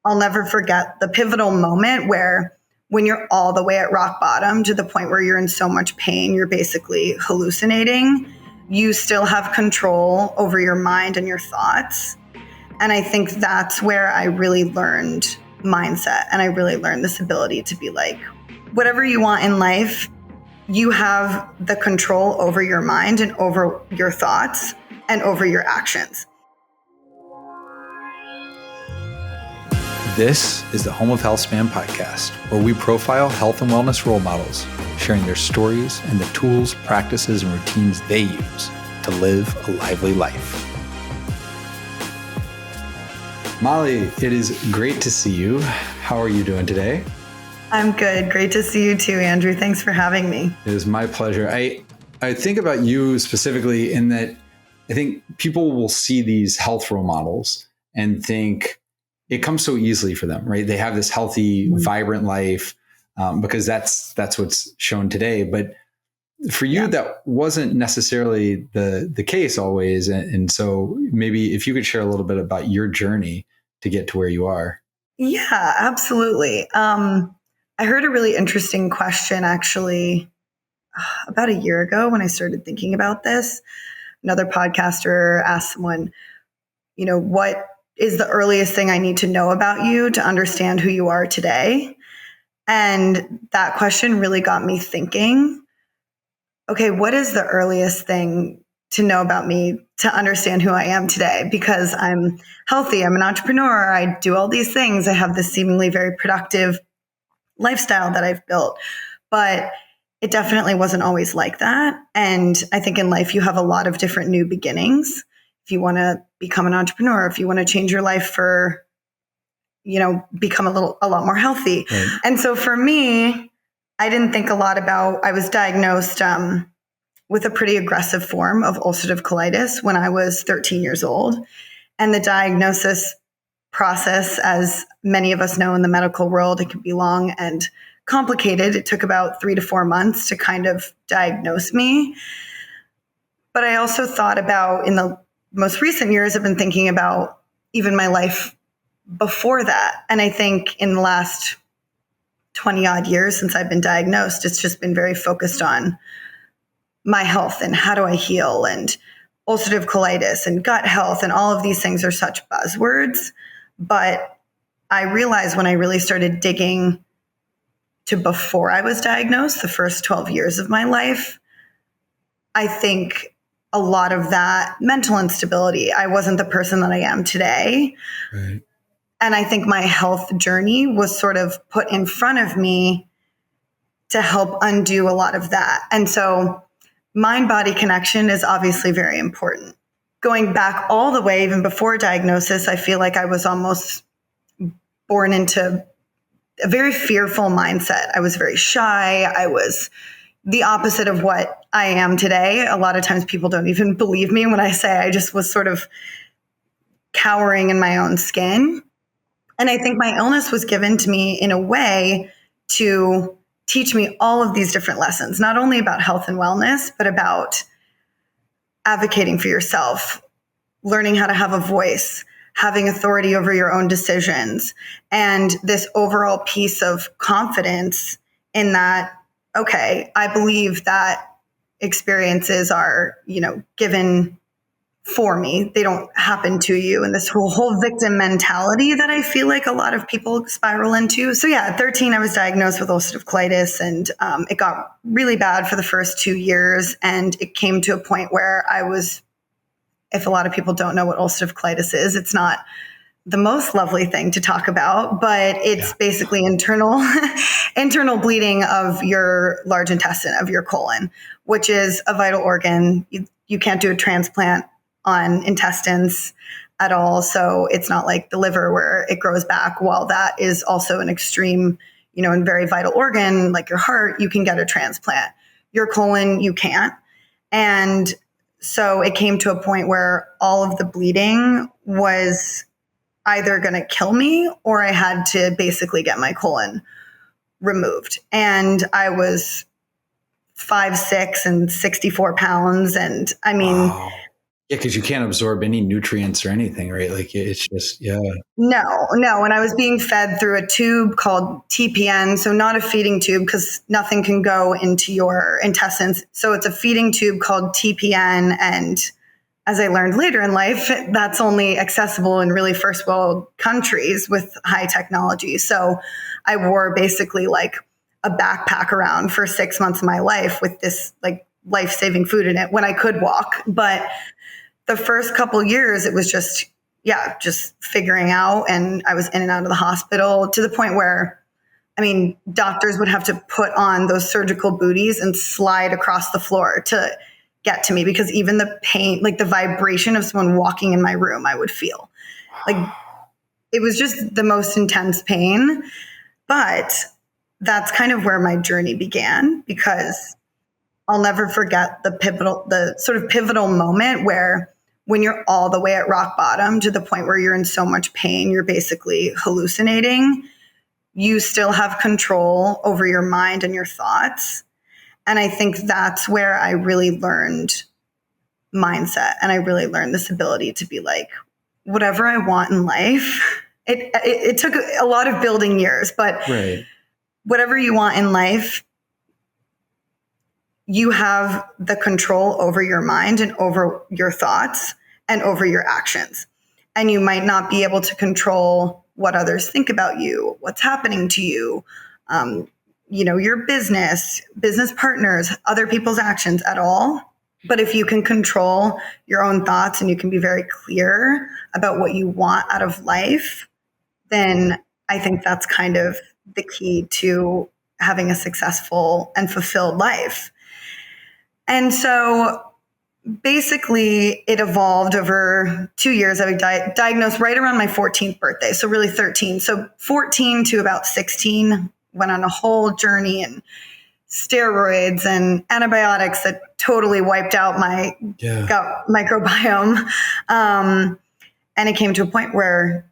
I'll never forget the pivotal moment where when you're all the way at rock bottom to the point where you're in so much pain, you're basically hallucinating. You still have control over your mind and your thoughts. And I think that's where I really learned mindset. And I really learned this ability to be like, whatever you want in life, you have the control over your mind and over your thoughts and over your actions. This is the Home of Healthspan podcast, where we profile health and wellness role models, sharing their stories and the tools, practices, and routines they use to live a lively life. Molly, it is great to see you. How are you doing today? I'm good. Great to see you too, Andrew. Thanks for having me. It is my pleasure. I think about you specifically in that I think people will see these health role models and think it comes so easily for them, right? They have this healthy, vibrant life because that's what's shown today. But for you, that wasn't necessarily the case always. And so maybe if you could share a little bit about your journey to get to where you are. Yeah, absolutely. I heard a really interesting question actually about a year ago when I started thinking about this. Another podcaster asked someone, what is the earliest thing I need to know about you to understand who you are today? And that question really got me thinking, okay, what is the earliest thing to know about me to understand who I am today? Because I'm healthy, I'm an entrepreneur, I do all these things, I have this seemingly very productive lifestyle that I've built, but it definitely wasn't always like that. And I think in life, you have a lot of different new beginnings. If you want to become an entrepreneur, if you want to change your life for, become a lot more healthy. Right. And so for me, I didn't think a lot about, I was diagnosed with a pretty aggressive form of ulcerative colitis when I was 13 years old. And the diagnosis process, as many of us know in the medical world, it can be long and complicated. It took about 3 to 4 months to kind of diagnose me. But I also thought about, in the most recent years, I've been thinking about even my life before that. And I think in the last 20 odd years since I've been diagnosed, it's just been very focused on my health and how do I heal, and ulcerative colitis and gut health, and all of these things are such buzzwords. But I realized when I really started digging to before I was diagnosed, the first 12 years of my life, I think a lot of that mental instability, I wasn't the person that I am today. Right. And I think my health journey was sort of put in front of me to help undo a lot of that. And so mind-body connection is obviously very important. Going back all the way, even before diagnosis, I feel like I was almost born into a very fearful mindset. I was very shy. I was the opposite of what I am today. A lot of times people don't even believe me when I say I just was sort of cowering in my own skin. And I think my illness was given to me in a way to teach me all of these different lessons, not only about health and wellness, but about advocating for yourself, learning how to have a voice, having authority over your own decisions, and this overall piece of confidence in that, okay, I believe that experiences are, given for me. They don't happen to you. And this whole victim mentality that I feel like a lot of people spiral into. So yeah, at 13, I was diagnosed with ulcerative colitis, and it got really bad for the first 2 years. And it came to a point where I was, if a lot of people don't know what ulcerative colitis is, it's not the most lovely thing to talk about, but it's basically internal bleeding of your large intestine, of your colon, which is a vital organ. You can't do a transplant on intestines at all. So it's not like the liver where it grows back. While that is also an extreme, and very vital organ, like your heart, you can get a transplant. Your colon, you can't. And so it came to a point where all of the bleeding was either going to kill me, or I had to basically get my colon removed. And I was 5'6" and 64 pounds. And I mean, Yeah, because you can't absorb any nutrients or anything, right? Like it's just, yeah. No. And I was being fed through a tube called TPN. So not a feeding tube because nothing can go into your intestines. So it's a feeding tube called TPN. And as I learned later in life, that's only accessible in really first world countries with high technology. So I wore basically like a backpack around for 6 months of my life with this like life-saving food in it when I could walk. But the first couple years, it was just figuring out. And I was in and out of the hospital to the point where, I mean, doctors would have to put on those surgical booties and slide across the floor to get to me because even the pain, like the vibration of someone walking in my room, I would feel like it was just the most intense pain. But that's kind of where my journey began because I'll never forget the sort of pivotal moment where when you're all the way at rock bottom to the point where you're in so much pain, you're basically hallucinating. You still have control over your mind and your thoughts. And I think that's where I really learned mindset. And I really learned this ability to be like, whatever I want in life. It took a lot of building years, but Right. whatever you want in life, you have the control over your mind and over your thoughts and over your actions. And you might not be able to control what others think about you, what's happening to you, your business partners, other people's actions at all. But if you can control your own thoughts and you can be very clear about what you want out of life, then I think that's kind of the key to having a successful and fulfilled life. And so basically it evolved over 2 years. I was diagnosed right around my 14th birthday. So really 13. So 14 to about 16, went on a whole journey and steroids and antibiotics that totally wiped out my gut microbiome. And it came to a point where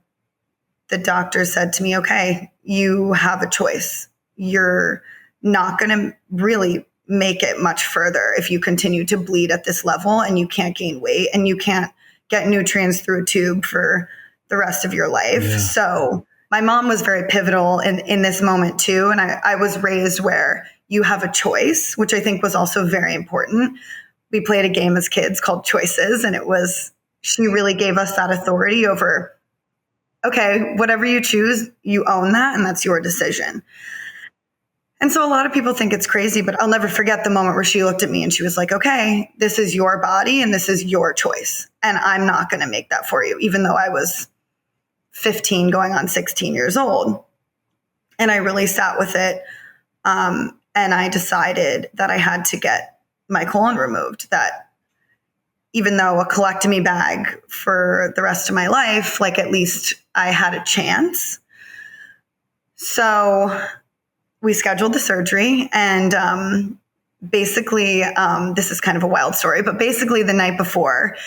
the doctor said to me, okay, you have a choice. You're not going to really make it much further if you continue to bleed at this level and you can't gain weight and you can't get nutrients through a tube for the rest of your life. Yeah. So my mom was very pivotal in this moment too. And I was raised where you have a choice, which I think was also very important. We played a game as kids called Choices, and she really gave us that authority over, okay, whatever you choose, you own that and that's your decision. And so a lot of people think it's crazy, but I'll never forget the moment where she looked at me and she was like, okay, this is your body and this is your choice. And I'm not going to make that for you, even though I was 15 going on 16 years old. And I really sat with it. And I decided that I had to get my colon removed, that even though a colectomy bag for the rest of my life, like at least I had a chance. So we scheduled the surgery and basically, this is kind of a wild story, but basically the night before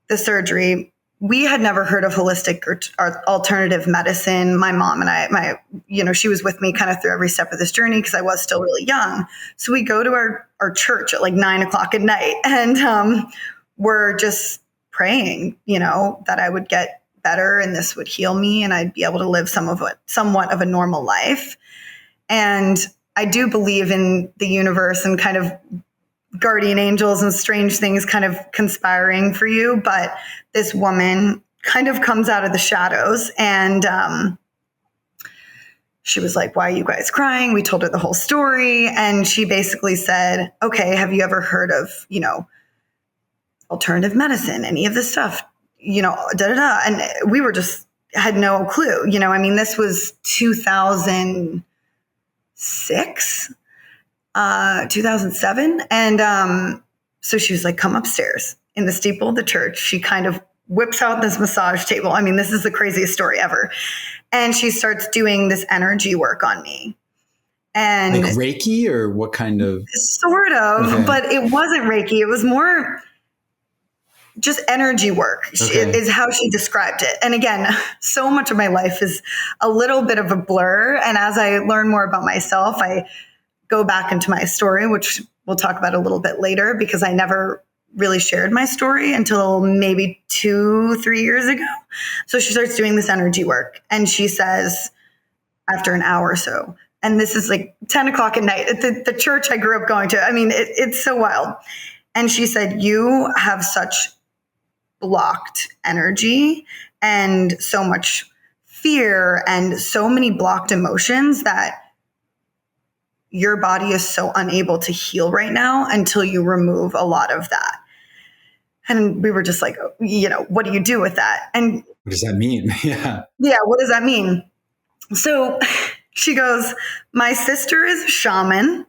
the surgery, we had never heard of holistic or alternative medicine. My mom and I, she was with me kind of through every step of this journey because I was still really young. So we go to our church at like 9:00 at night and we're just praying, that I would get better and this would heal me and I'd be able to live somewhat of a normal life. And I do believe in the universe and kind of guardian angels and strange things kind of conspiring for you. But this woman kind of comes out of the shadows and she was like, why are you guys crying? We told her the whole story. And she basically said, okay, have you ever heard of, alternative medicine, any of this stuff, And we were just had no clue, this was 2007. And so she was like, come upstairs. In the steeple of the church, she kind of whips out this massage table. This is the craziest story ever. And she starts doing this energy work on me. And like Reiki or what kind of? Sort of, okay. But it wasn't Reiki. It was more just energy work, okay. Is how she described it. And again, so much of my life is a little bit of a blur. And as I learn more about myself, I go back into my story, which we'll talk about a little bit later, because I never really shared my story until maybe 2-3 years ago. So she starts doing this energy work, and she says, after an hour or so, and this is like 10 o'clock at night at the church I grew up going to. I mean, it's so wild. And she said, you have such blocked energy and so much fear and so many blocked emotions that your body is so unable to heal right now until you remove a lot of that. And we were just like, what do you do with that? And what does that mean? Yeah, what does that mean? So she goes, my sister is a shaman,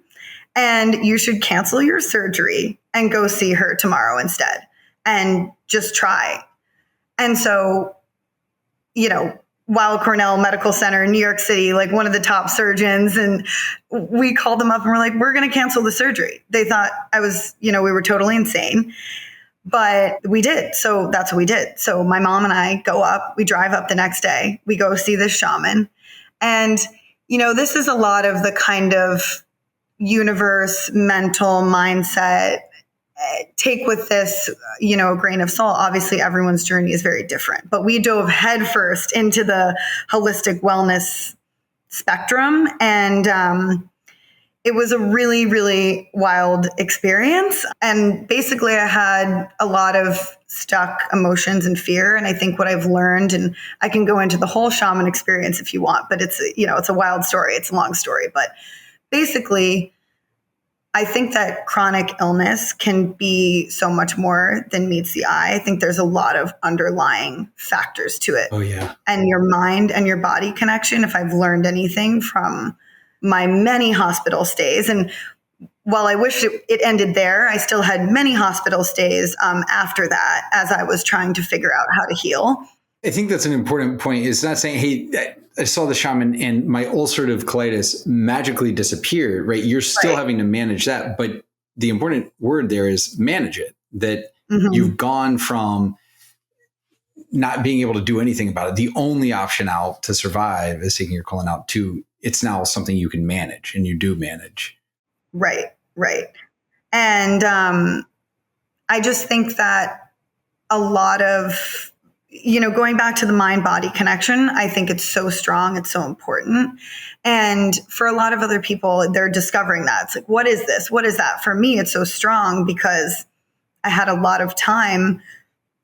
and you should cancel your surgery and go see her tomorrow instead and just try. And so, Weill Cornell Medical Center in New York City, like one of the top surgeons, and we called them up and we're like, we're going to cancel the surgery. They thought we were totally insane, but we did. So that's what we did. So my mom and I go up, we drive up the next day, we go see this shaman. And, this is a lot of the kind of universe, mental mindset. Take with this, a grain of salt. Obviously, everyone's journey is very different, but we dove headfirst into the holistic wellness spectrum. And it was a really, really wild experience. And basically, I had a lot of stuck emotions and fear. And I think what I've learned, and I can go into the whole shaman experience if you want, but it's a wild story. It's a long story. But basically, I think that chronic illness can be so much more than meets the eye. I think there's a lot of underlying factors to it. Oh, yeah. And your mind and your body connection, if I've learned anything from my many hospital stays, and while I wish it ended there, I still had many hospital stays after that as I was trying to figure out how to heal. I think that's an important point. It's not saying, hey, I saw the shaman and my ulcerative colitis magically disappeared, right? You're still having to manage that. But the important word there is manage it, that you've gone from not being able to do anything about it. The only option out to survive is taking your colon out, to it's now something you can manage, and you do manage. Right. And I just think that a lot of, going back to the mind-body connection, I think it's so strong. It's so important. And for a lot of other people, they're discovering that. It's like, what is this? What is that? For me, it's so strong because I had a lot of time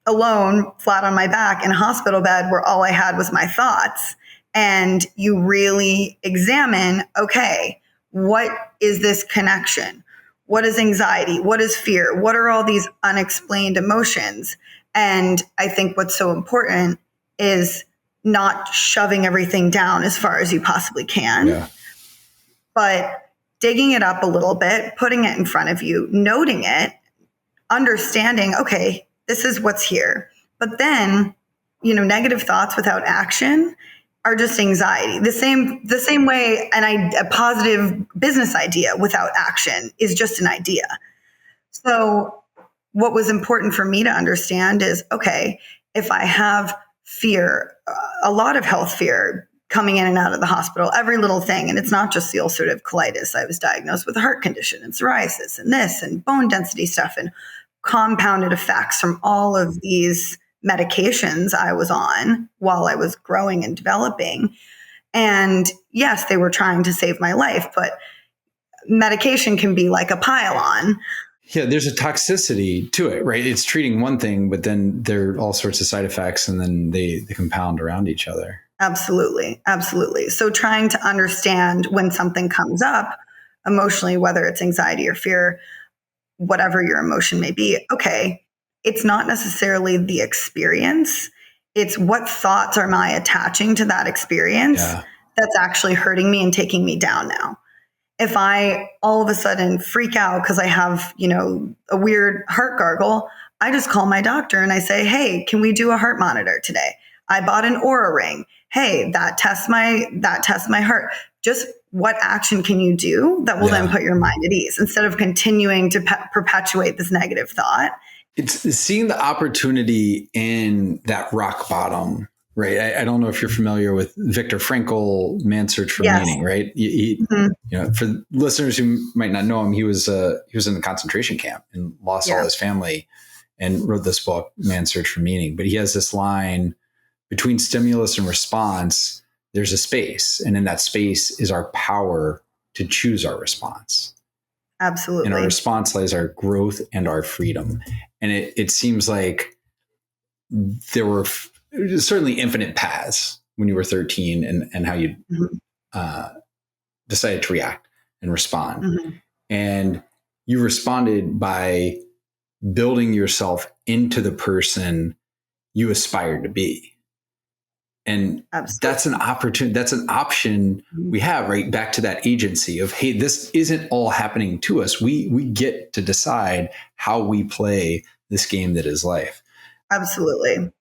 alone, flat on my back in a hospital bed where all I had was my thoughts. And you really examine, okay, what is this connection? What is anxiety? What is fear? What are all these unexplained emotions? And I think what's so important is not shoving everything down as far as you possibly can, but digging it up a little bit, putting it in front of you, noting it, understanding, okay, this is what's here. But then, negative thoughts without action are just anxiety. The same way a positive business idea without action is just an idea. So what was important for me to understand is, okay, if I have fear, a lot of health fear coming in and out of the hospital, every little thing, and it's not just the ulcerative colitis. I was diagnosed with a heart condition and psoriasis and this and bone density stuff and compounded effects from all of these medications I was on while I was growing and developing. And yes, they were trying to save my life, but medication can be like a pile-on. Yeah, there's a toxicity to it, right? It's treating one thing, but then there are all sorts of side effects, and then they compound around each other. Absolutely. So trying to understand when something comes up emotionally, whether it's anxiety or fear, whatever your emotion may be, okay, it's not necessarily the experience. It's what thoughts am I attaching to that experience that's actually hurting me and taking me down now. If I all of a sudden freak out because I have, a weird heart gargle, I just call my doctor and I say, hey, can we do a heart monitor today? I bought an Oura ring. Hey, that tests my heart. Just what action can you do that will then put your mind at ease instead of continuing to perpetuate this negative thought? It's seeing the opportunity in that rock bottom Right. I don't know if you're familiar with Viktor Frankl, Man's Search for Yes. Meaning, right? For listeners who might not know him, he was in the concentration camp and lost all his family and wrote this book, Man's Search for Meaning. But he has this line, between stimulus and response, there's a space. And in that space is our power to choose our response. Absolutely. And our response lies our growth and our freedom. And it seems like there were certainly infinite paths when you were 13 and how you decided to react and respond. And you responded by building yourself into the person you aspired to be. And that's an opportunity. That's an option we have, right? Back to that agency of, hey, this isn't all happening to us. We get to decide how we play this game that is life. Absolutely.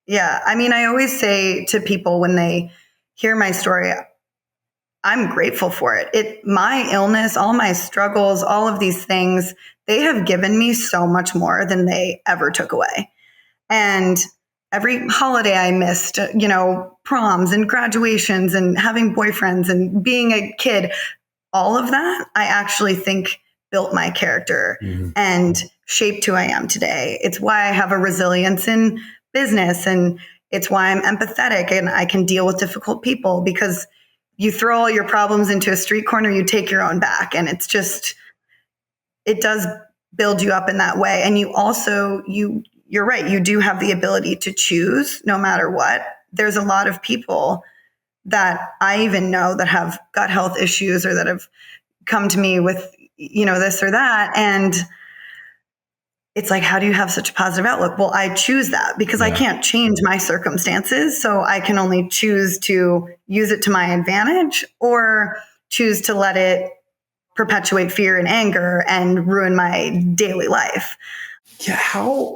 Yeah. I mean, I always say to people when they hear my story, I'm grateful for it. My illness, all my struggles, all of these things, they have given me so much more than they ever took away. And every holiday I missed, proms and graduations and having boyfriends and being a kid, all of that, I actually think built my character and shaped who I am today. It's why I have a resilience in business, and it's why I'm empathetic and I can deal with difficult people, because you throw all your problems into a street corner, you take your own back. And it's just, it does build you up in that way. And you also, you're right, you do have the ability to choose no matter what. There's a lot of people that I even know that have gut health issues or that have come to me with, this or that. And it's like, how do you have such a positive outlook? Well, I choose that because I can't change my circumstances. So I can only choose to use it to my advantage or choose to let it perpetuate fear and anger and ruin my daily life. Yeah.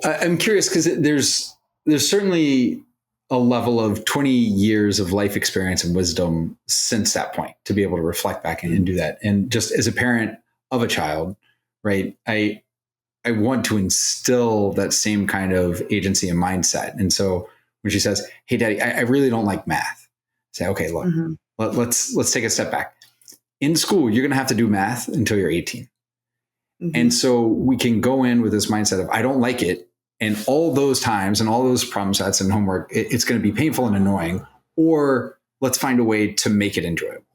I'm curious, because there's certainly a level of 20 years of life experience and wisdom since that point to be able to reflect back and do that. And just as a parent of a child, right, I want to instill that same kind of agency and mindset. And so when she says, "Hey, Daddy, I really don't like math," I say, "Okay, look, let's take a step back. In school, you're going to have to do math until you're 18. And so we can go in with this mindset of, I don't like it. And all those times and all those problem sets and homework, it's going to be painful and annoying. Or let's find a way to make it enjoyable,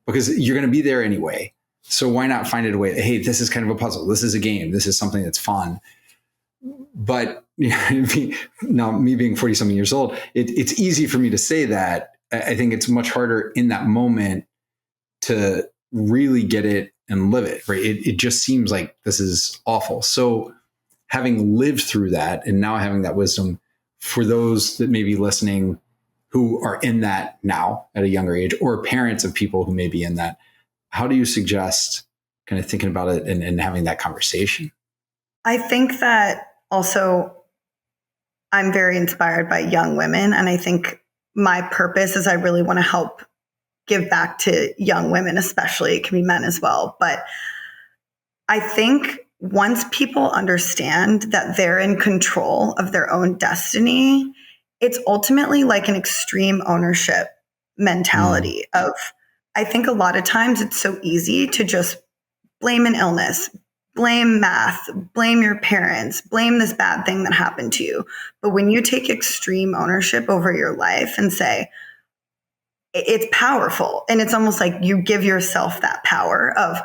because you're going to be there anyway. So why not find it a way? Hey, this is kind of a puzzle. This is a game. This is something that's fun." But now, me being 40 something years old, it's easy for me to say that. I think it's much harder in that moment to really get it and live it, right? It just seems like this is awful. So having lived through that and now having that wisdom, for those that may be listening who are in that now at a younger age, or parents of people who may be in that, how do you suggest kind of thinking about it and having that conversation? I think that also I'm very inspired by young women. And I think my purpose is I really want to help give back to young women, especially. It can be men as well. But I think once people understand that they're in control of their own destiny, it's ultimately like an extreme ownership mentality of, I think a lot of times it's so easy to just blame an illness, blame math, blame your parents, blame this bad thing that happened to you. But when you take extreme ownership over your life and say, it's powerful. And it's almost like you give yourself that power of,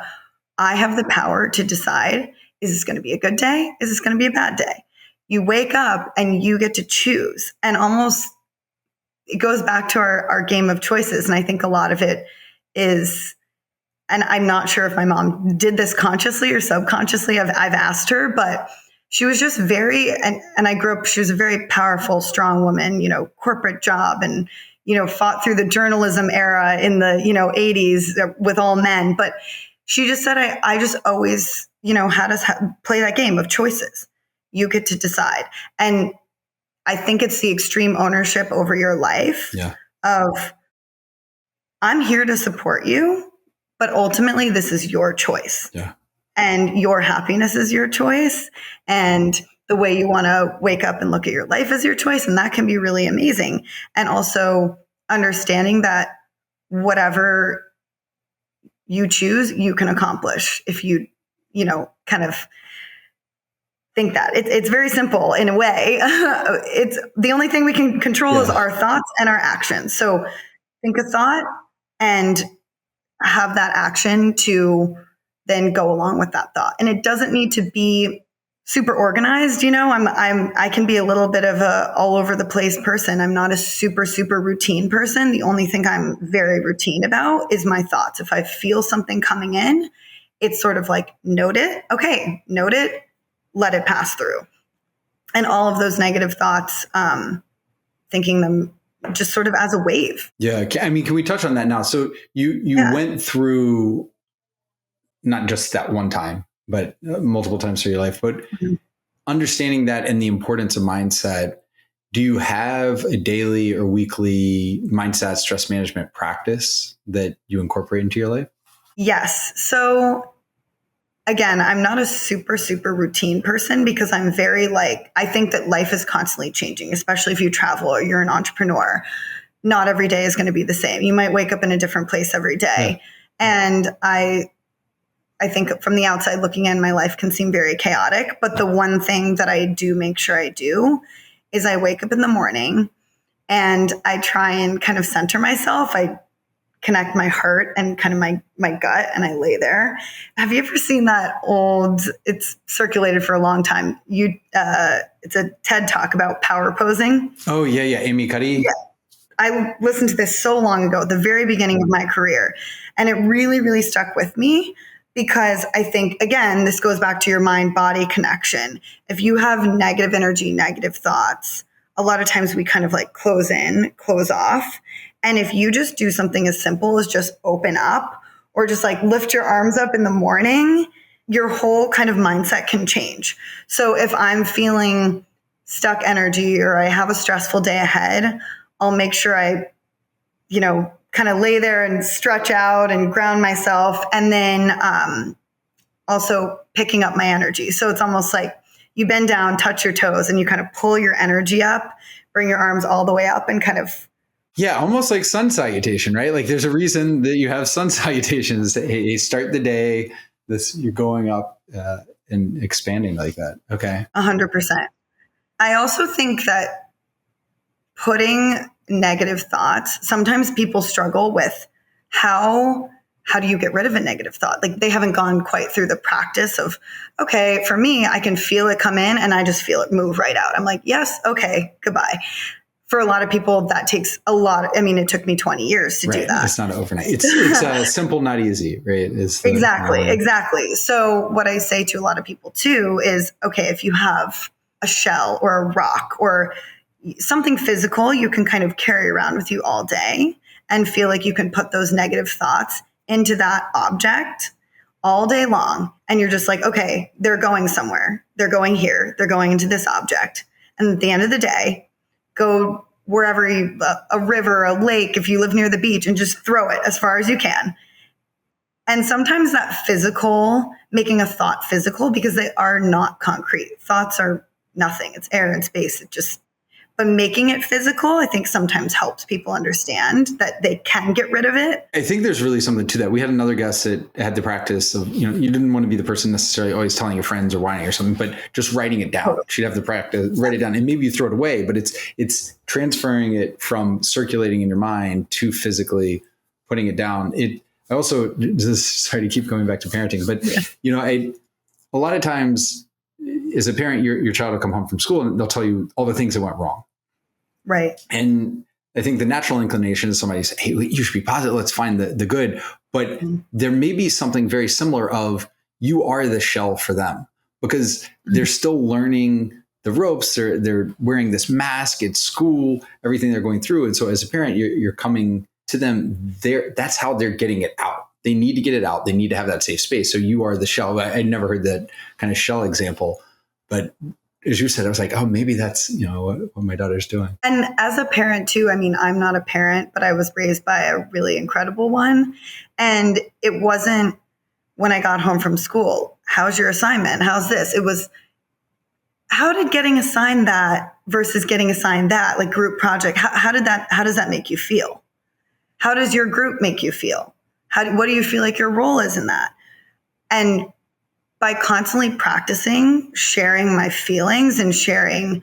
I have the power to decide, is this going to be a good day? Is this going to be a bad day? You wake up and you get to choose. And almost it goes back to our game of choices. And I think a lot of it is, and I'm not sure if my mom did this consciously or subconsciously. I've asked her, but she was just very, and I grew up, she was a very powerful, strong woman, corporate job, and, fought through the journalism era in the, 80s with all men. But she just said, I just always, had us play that game of choices. You get to decide. And I think it's the extreme ownership over your life of, I'm here to support you, but ultimately this is your choice. And your happiness is your choice. And the way you want to wake up and look at your life as your choice. And that can be really amazing. And also understanding that whatever you choose, you can accomplish if you, kind of think that. It's very simple in a way. It's the only thing we can control is our thoughts and our actions. So think a thought and have that action to then go along with that thought. And it doesn't need to be super organized. I can be a little bit of a all over the place person. I'm not a super routine person. The only thing I'm very routine about is my thoughts. If I feel something coming in, it's sort of like, note it. Okay, note it, let it pass through. And all of those negative thoughts, thinking them just sort of as a wave. Yeah. I mean, can we touch on that now? So you went through not just that one time, but multiple times through your life, but understanding that and the importance of mindset, do you have a daily or weekly mindset stress management practice that you incorporate into your life? Yes. So again, I'm not a super routine person because I'm very I think that life is constantly changing, especially if you travel or you're an entrepreneur. Not every day is going to be the same. You might wake up in a different place every day. Yeah. And I think from the outside looking in, my life can seem very chaotic. But the one thing that I do make sure I do is I wake up in the morning and I try and kind of center myself. I connect my heart and kind of my gut, and I lay there. Have you ever seen that it's circulated for a long time. It's a TED talk about power posing. Oh yeah. Amy Cuddy. Yeah. I listened to this so long ago, at the very beginning of my career. And it really, really stuck with me because I think, again, this goes back to your mind-body connection. If you have negative energy, negative thoughts, a lot of times we kind of close in, close off. And if you just do something as simple as just open up or just lift your arms up in the morning, your whole kind of mindset can change. So if I'm feeling stuck energy or I have a stressful day ahead, I'll make sure I, kind of lay there and stretch out and ground myself. And then also picking up my energy. So it's almost like you bend down, touch your toes, and you kind of pull your energy up, bring your arms all the way up and kind of. Yeah, almost like sun salutation, right? Like there's a reason that you have sun salutations. Hey, start the day, you're going up and expanding like that. Okay. 100%. I also think that putting negative thoughts, sometimes people struggle with how do you get rid of a negative thought? They haven't gone quite through the practice of, okay, for me, I can feel it come in and I just feel it move right out. I'm like, yes, okay, goodbye. For a lot of people, that takes a lot. It took me 20 years to do that. It's not overnight. It's simple, not easy, right? Exactly. So what I say to a lot of people too is, okay, if you have a shell or a rock or something physical you can kind of carry around with you all day and feel like you can put those negative thoughts into that object all day long. And you're just like, okay, they're going somewhere. They're going here. They're going into this object. And at the end of the day, go wherever a river, a lake, if you live near the beach, and just throw it as far as you can. And sometimes that physical, making a thought physical, because they are not concrete. Thoughts are nothing. It's air and space. But making it physical, I think sometimes helps people understand that they can get rid of it. I think there's really something to that. We had another guest that had the practice of, you didn't want to be the person necessarily always telling your friends or whining or something, but just writing it down. Totally. She'd have the practice, write it down, and maybe you throw it away, but it's transferring it from circulating in your mind to physically putting it down. I also, sorry to keep going back to parenting, but a lot of times as a parent, your child will come home from school and they'll tell you all the things that went wrong. Right. And I think the natural inclination is somebody say, hey, you should be positive. Let's find the good. But there may be something very similar of you are the shell for them because they're still learning the ropes. They're wearing this mask at school, everything they're going through. And so as a parent, you're coming to them there. That's how they're getting it out. They need to get it out. They need to have that safe space. So you are the shell. I never heard that kind of shell example, but as you said, I was like, oh, maybe that's, what my daughter's doing. And as a parent too, I'm not a parent, but I was raised by a really incredible one. And it wasn't when I got home from school, how's your assignment? How's this? It was, how did getting assigned that versus getting assigned that, like group project, how does that make you feel? How does your group make you feel? What do you feel like your role is in that? And by constantly practicing sharing my feelings and sharing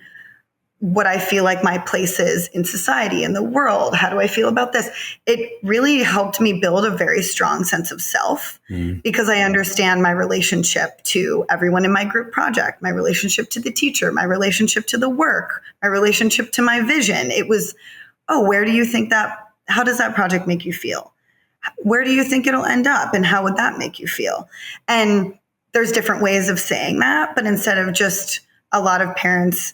what I feel like my place is in society, in the world, how do I feel about this? It really helped me build a very strong sense of self because I understand my relationship to everyone in my group project, my relationship to the teacher, my relationship to the work, my relationship to my vision. It was, how does that project make you feel? Where do you think it'll end up? And how would that make you feel? And there's different ways of saying that, but instead of just a lot of parents,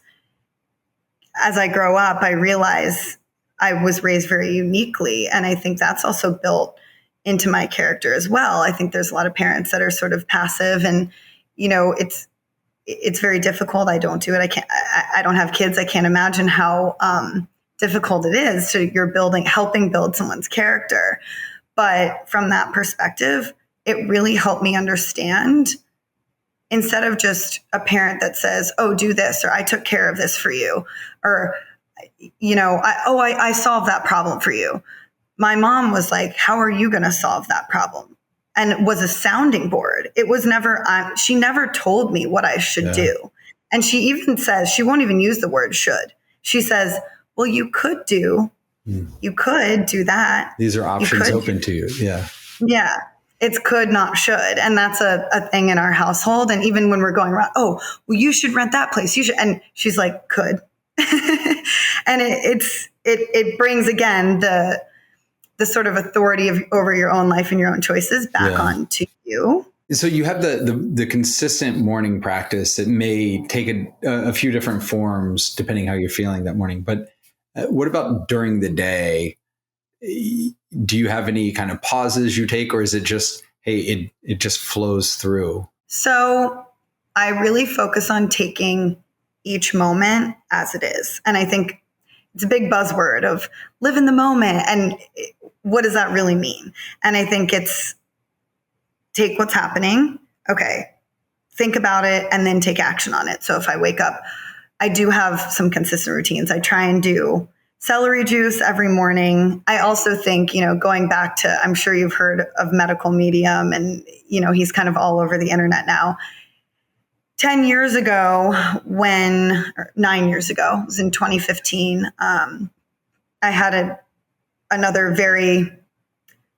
as I grow up, I realize I was raised very uniquely. And I think that's also built into my character as well. I think there's a lot of parents that are sort of passive and, it's very difficult. I don't do it. I don't have kids. I can't imagine how difficult it is to helping build someone's character. But from that perspective, it really helped me understand, instead of just a parent that says, oh, do this, or I took care of this for you, or, I solved that problem for you. My mom was like, how are you going to solve that problem? And it was a sounding board. It was never, she never told me what I should do. And she even says, she won't even use the word should. She says, well, you could do that. These are options open to you. Yeah. Yeah. It's could, not should. And that's a thing in our household. And even when we're going around, oh, well, you should rent that place. You should. And she's like, could. And it brings, again, the sort of authority over your own life and your own choices back onto you. So you have the consistent morning practice that may take a few different forms depending how you're feeling that morning. But what about during the day? Do you have any kind of pauses you take, or is it just, hey, it just flows through? So I really focus on taking each moment as it is. And I think it's a big buzzword of live in the moment. And what does that really mean? And I think it's take what's happening. Okay. Think about it and then take action on it. So if I wake up, I do have some consistent routines. I try and do celery juice every morning. I also think, going back to, I'm sure you've heard of medical medium, and, he's kind of all over the internet now. 10 years ago, or 9 years ago, it was in 2015, I had another very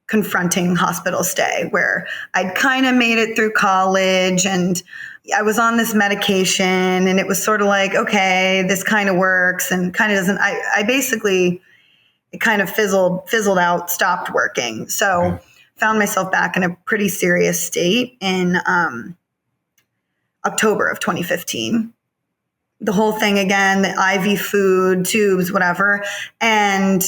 confronting hospital stay where I'd kind of made it through college and I was on this medication, and it was sort of like, okay, this kind of works and kind of doesn't. I basically, it kind of fizzled out, stopped working. So found myself back in a pretty serious state in October of 2015. The whole thing again, the IV food, tubes, whatever. And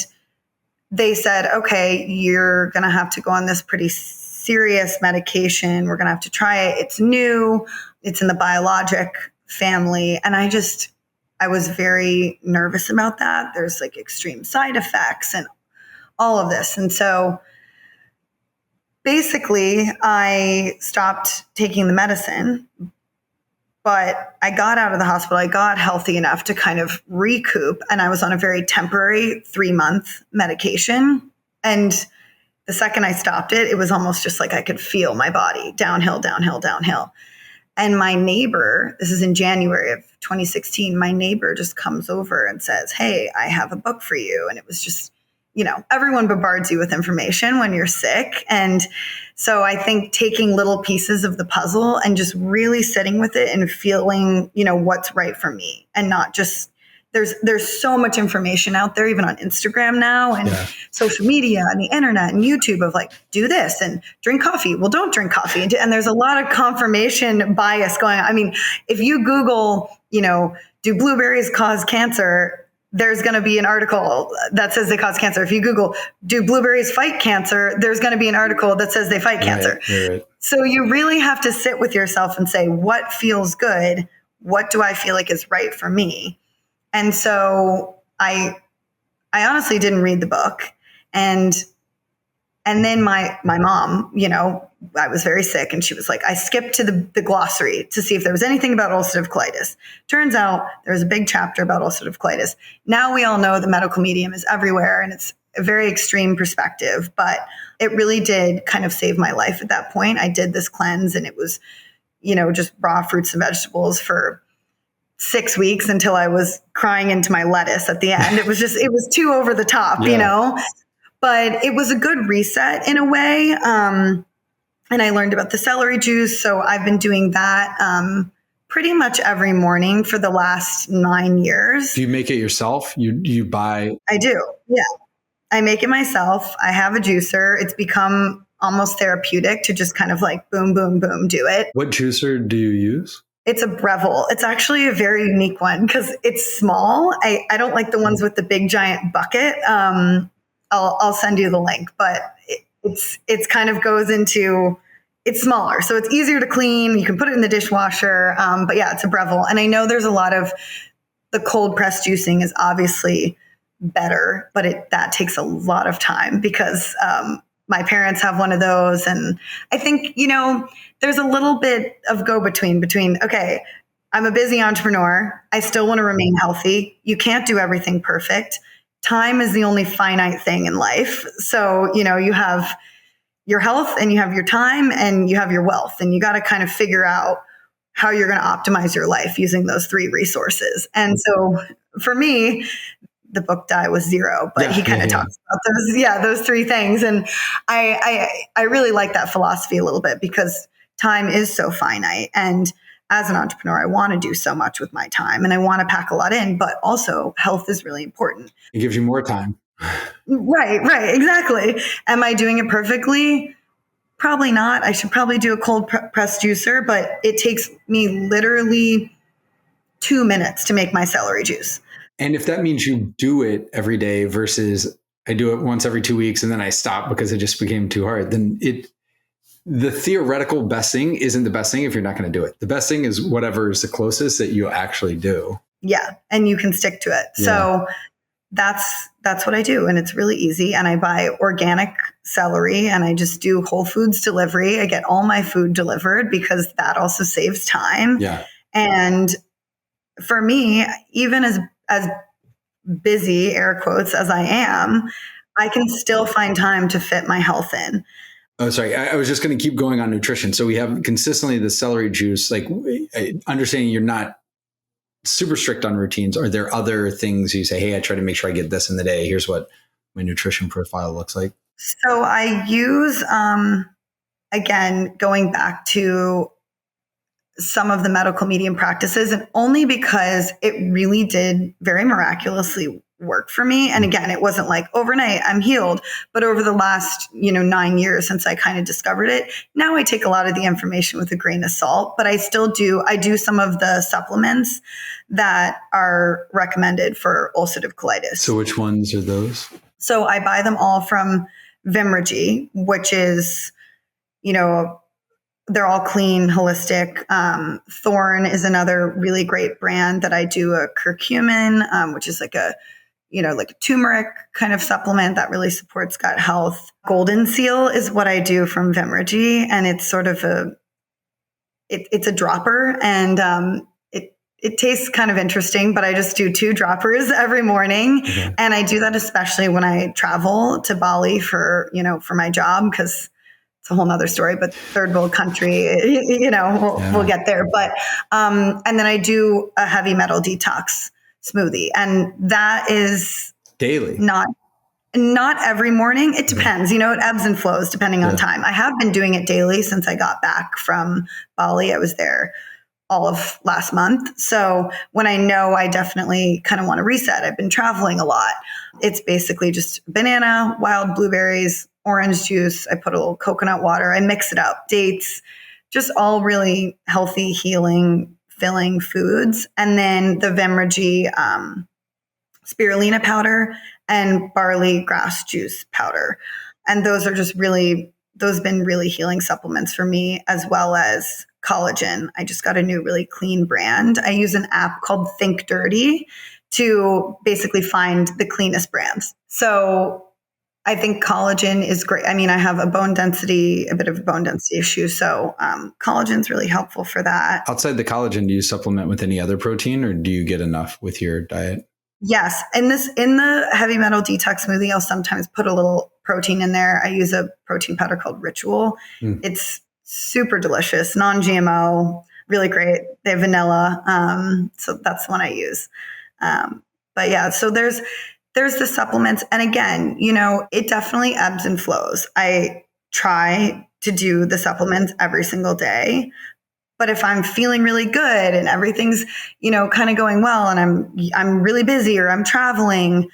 they said, okay, you're going to have to go on this pretty serious medication. We're going to have to try it. It's new. It's in the biologic family. And I was very nervous about that. There's like extreme side effects and all of this. And so basically I stopped taking the medicine, but I got out of the hospital. I got healthy enough to kind of recoup. And I was on a very temporary 3-month medication. And the second I stopped it, it was almost just like I could feel my body downhill, downhill, downhill. And my neighbor, this is in January of 2016, my neighbor just comes over and says, hey, I have a book for you. And it was just, everyone bombards you with information when you're sick. And so I think taking little pieces of the puzzle and just really sitting with it and feeling, what's right for me, and not just, there's so much information out there, even on Instagram now and social media and the internet and YouTube, of like, do this and drink coffee. Well, don't drink coffee. And there's a lot of confirmation bias going on. I mean, if you Google, do blueberries cause cancer? There's going to be an article that says they cause cancer. If you Google, do blueberries fight cancer? There's going to be an article that says they fight cancer. Right. So you really have to sit with yourself and say, what feels good? What do I feel like is right for me? And so I honestly didn't read the book. And And then my mom, I was very sick, and she was like, I skipped to the glossary to see if there was anything about ulcerative colitis. Turns out there's a big chapter about ulcerative colitis. Now we all know the medical medium is everywhere, and it's a very extreme perspective, but it really did kind of save my life at that point. I did this cleanse, and it was, just raw fruits and vegetables for 6 weeks until I was crying into my lettuce at the end. It was too over the top, but it was a good reset in a way. And I learned about the celery juice. So I've been doing that pretty much every morning for the last 9 years. Do you make it yourself? You buy? I do. Yeah. I make it myself. I have a juicer. It's become almost therapeutic to just kind of like boom, boom, boom, do it. What juicer do you use? It's a Breville. It's actually a very unique one because it's small. I don't like the ones with the big giant bucket. I'll send you the link, but it's kind of goes into, it's smaller. So it's easier to clean. You can put it in the dishwasher. But yeah, it's a Breville. And I know there's a lot of, the cold press juicing is obviously better, but that takes a lot of time because my parents have one of those. And I think, there's a little bit of go between, okay, I'm a busy entrepreneur. I still want to remain healthy. You can't do everything perfect. Time is the only finite thing in life. So, you have your health and you have your time and you have your wealth, and you got to kind of figure out how you're going to optimize your life using those three resources. And so for me, the book Die was zero, but he kind of talks about those three things. And I really like that philosophy a little bit because time is so finite. And as an entrepreneur, I want to do so much with my time and I want to pack a lot in, but also health is really important. It gives you more time. Right. Exactly. Am I doing it perfectly? Probably not. I should probably do a cold press juicer, but it takes me literally 2 minutes to make my celery juice. And if that means you do it every day versus I do it once every 2 weeks and then I stop because it just became too hard, then the theoretical best thing isn't the best thing if you're not going to do it. The best thing is whatever is the closest that you actually do. Yeah. And you can stick to it. Yeah. So that's what I do. And it's really easy. And I buy organic celery and I just do Whole Foods delivery. I get all my food delivered because that also saves time. Yeah. And for me, even as busy, air quotes, as I am, I can still find time to fit my health in. Oh, sorry. I was just going to keep going on nutrition. So we have consistently the celery juice, like understanding you're not super strict on routines. Are there other things you say, hey, I try to make sure I get this in the day. Here's what my nutrition profile looks like. So I use, again, going back to some of the medical medium practices, and only because it really did very miraculously work for me. And again, it wasn't like overnight I'm healed, but over the last, 9 years since I kind of discovered it, now I take a lot of the information with a grain of salt, but I do some of the supplements that are recommended for ulcerative colitis. So which ones are those? So I buy them all from Vimmergy, which is, they're all clean, holistic. Thorn is another really great brand that I do a curcumin, which is like a turmeric kind of supplement that really supports gut health. Golden Seal is what I do from Vimmergy, and it's sort of it's a dropper, and it tastes kind of interesting, but I just do 2 droppers every morning. Mm-hmm. And I do that especially when I travel to Bali for my job, because it's a whole nother story, but third world country, we'll get there. But, and then I do a heavy metal detox smoothie, and that is daily, not every morning. It depends, it ebbs and flows depending on time. I have been doing it daily since I got back from Bali. I was there all of last month. So when I know I definitely kind of want to reset, I've been traveling a lot. It's basically just banana, wild blueberries, orange juice. I put a little coconut water. I mix it up, dates, just all really healthy, healing, filling foods. And then the Vimmergy spirulina powder and barley grass juice powder. And those are just those have been really healing supplements for me, as well as collagen. I just got a new really clean brand. I use an app called Think Dirty to basically find the cleanest brands. So I think collagen is great. I mean, I have a bit of a bone density issue. So collagen's really helpful for that. Outside the collagen, do you supplement with any other protein, or do you get enough with your diet? Yes. In the heavy metal detox smoothie, I'll sometimes put a little protein in there. I use a protein powder called Ritual. It's super delicious, non-GMO, really great. They have vanilla. So that's the one I use. But yeah, so there's the supplements. And again, it definitely ebbs and flows. I try to do the supplements every single day. But if I'm feeling really good and everything's, kind of going well and I'm really busy or I'm traveling,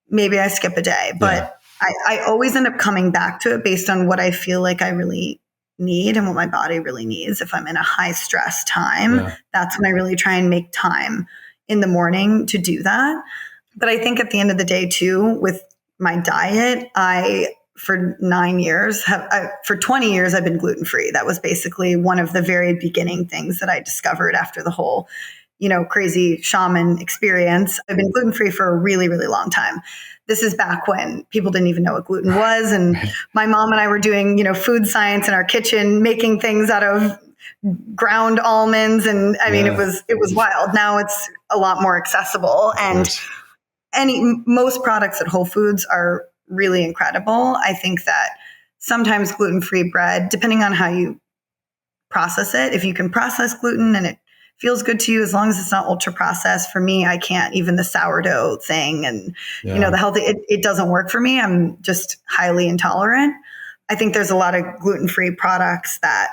maybe I skip a day. But I always end up coming back to it based on what I feel like I really need and what my body really needs. If I'm in a high stress time, that's when I really try and make time in the morning to do that. But I think at the end of the day too, with my diet, for 20 years, I've been gluten-free. That was basically one of the very beginning things that I discovered after the whole, crazy shaman experience. I've been gluten-free for a really, really long time. This is back when people didn't even know what gluten was. And my mom and I were doing, food science in our kitchen, making things out of ground almonds. And I mean, it was wild. Now it's a lot more accessible. And most products at Whole Foods are really incredible. I think that sometimes gluten-free bread, depending on how you process it, if you can process gluten and it feels good to you, as long as it's not ultra processed. For me, I can't. Even the sourdough thing and the healthy, it doesn't work for me. I'm just highly intolerant. I think there's a lot of gluten-free products that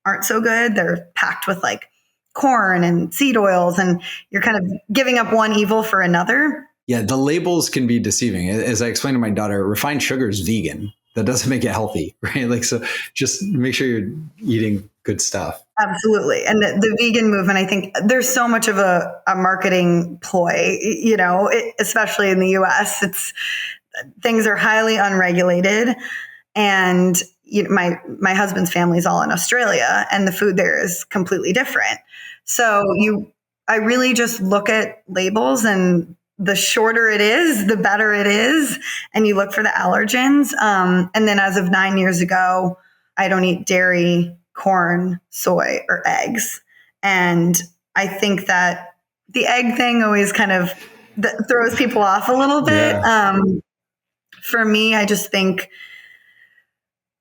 aren't so good. They're packed with like corn and seed oils, and you're kind of giving up one evil for another. Yeah, the labels can be deceiving. As I explained to my daughter, refined sugar is vegan. That doesn't make it healthy, right? Like, so just make sure you're eating good stuff. Absolutely. And the vegan movement, I think there's so much of a marketing ploy, especially in the US. Things are highly unregulated. And my husband's family is all in Australia, and the food there is completely different. So I really just look at labels, and the shorter it is, the better it is. And you look for the allergens. And then as of 9 years ago, I don't eat dairy, corn, soy, or eggs. And I think that the egg thing always kind of throws people off a little bit. Yeah. For me, I just think,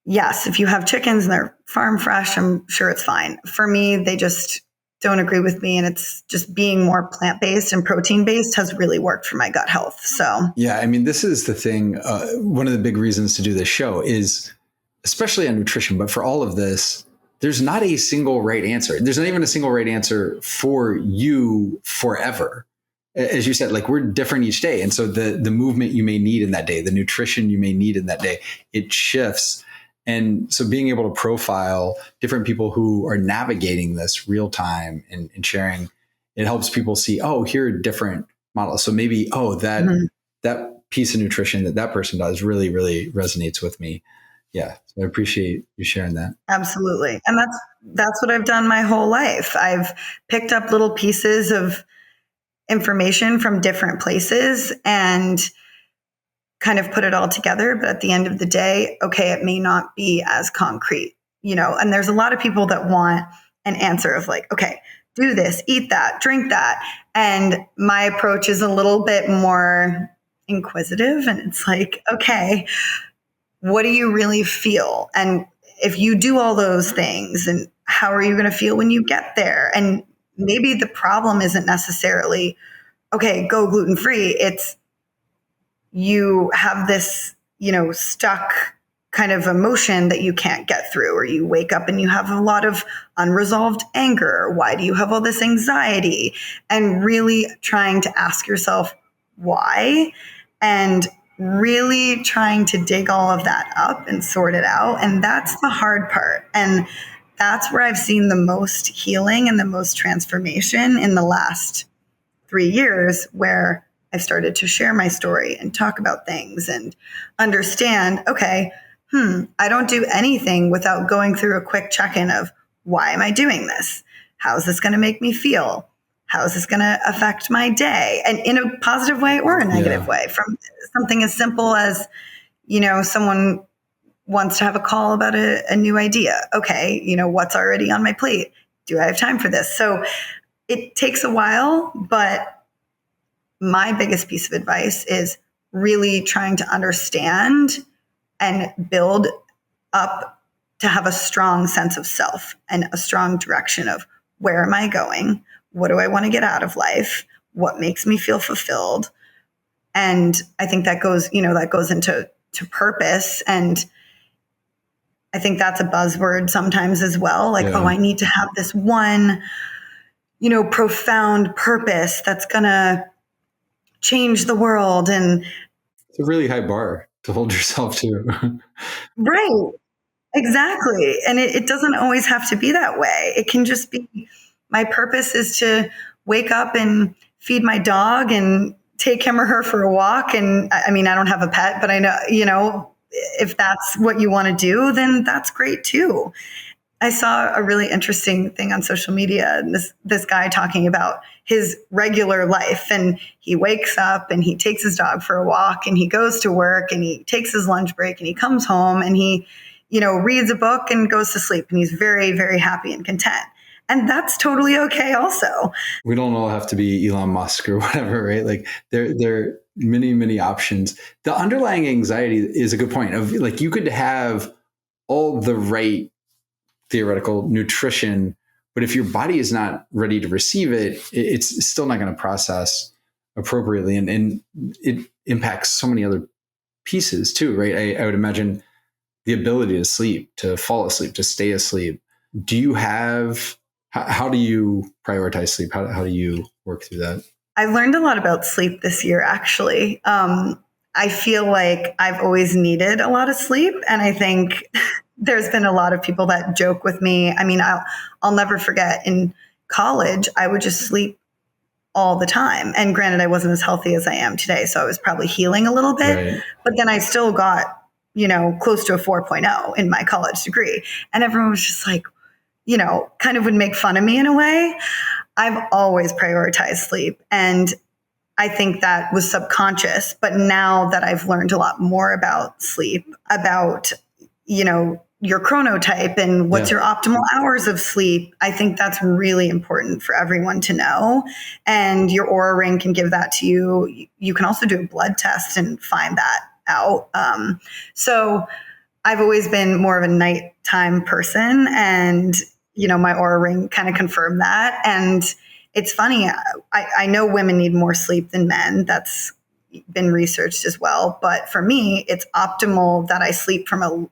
yes, if you have chickens and they're farm fresh, I'm sure it's fine. For me, they just don't agree with me. And it's just being more plant-based and protein-based has really worked for my gut health. So, yeah, I mean, this is the thing. One of the big reasons to do this show is, especially on nutrition, but for all of this, there's not a single right answer. There's not even a single right answer for you forever. As you said, like, we're different each day. And so the movement you may need in that day, the nutrition you may need in that day, it shifts. And so being able to profile different people who are navigating this real time and sharing, it helps people see, oh, here are different models. So maybe, that piece of nutrition that person does really, really resonates with me. Yeah. So I appreciate you sharing that. Absolutely. And that's what I've done my whole life. I've picked up little pieces of information from different places and kind of put it all together. But at the end of the day, okay, it may not be as concrete, and there's a lot of people that want an answer of like, okay, do this, eat that, drink that. And my approach is a little bit more inquisitive. And it's like, okay, what do you really feel? And if you do all those things, and how are you going to feel when you get there? And maybe the problem isn't necessarily, okay, go gluten-free. It's, you have this, stuck kind of emotion that you can't get through, or you wake up and you have a lot of unresolved anger. Why do you have all this anxiety? And really trying to ask yourself why, and really trying to dig all of that up and sort it out. And that's the hard part. And that's where I've seen the most healing and the most transformation in the last 3 years, where I've started to share my story and talk about things and understand, okay, I don't do anything without going through a quick check-in of, why am I doing this? How is this going to make me feel? How is this going to affect my day? And in a positive way or a negative way, from something as simple as, Someone wants to have a call about a new idea. Okay, what's already on my plate? Do I have time for this? So it takes a while, but my biggest piece of advice is really trying to understand and build up to have a strong sense of self and a strong direction of where am I going? What do I want to get out of life? What makes me feel fulfilled? And I think that goes into purpose. And I think that's a buzzword sometimes as well. Like, Yeah. oh, I need to have this one, profound purpose that's going to change the world. And It's a really high bar to hold yourself to. right, exactly. And it doesn't always have to be that way. It can just be, my purpose is to wake up and feed my dog and take him or her for a walk. And I mean, I don't have a pet, but I know, if that's what you want to do, then that's great too. I saw a really interesting thing on social media, and this guy talking about his regular life, and he wakes up and he takes his dog for a walk and he goes to work and he takes his lunch break and he comes home and he, reads a book and goes to sleep, and he's very, very happy and content. And that's totally okay also. We don't all have to be Elon Musk or whatever, right? Like there are many, many options. The underlying anxiety is a good point of like, you could have all the right theoretical nutrition, but if your body is not ready to receive it, it's still not going to process appropriately. And it impacts so many other pieces too, right? I would imagine the ability to sleep, to fall asleep, to stay asleep. Do you have, how do you prioritize sleep? How do you work through that? I learned a lot about sleep this year, actually. I feel like I've always needed a lot of sleep. And I think there's been a lot of people that joke with me. I mean, I'll never forget in college, I would just sleep all the time. And granted, I wasn't as healthy as I am today, so I was probably healing a little bit. Right. But then I still got, close to a 4.0 in my college degree. And everyone was just like, kind of would make fun of me in a way. I've always prioritized sleep. And I think that was subconscious. But now that I've learned a lot more about sleep, about, your chronotype and what's your optimal hours of sleep, I think that's really important for everyone to know. And your Aura Ring can give that to you. You can also do a blood test and find that out. So I've always been more of a nighttime person, and, my Aura Ring kind of confirmed that. And it's funny. I know women need more sleep than men. That's been researched as well. But for me, it's optimal that I sleep from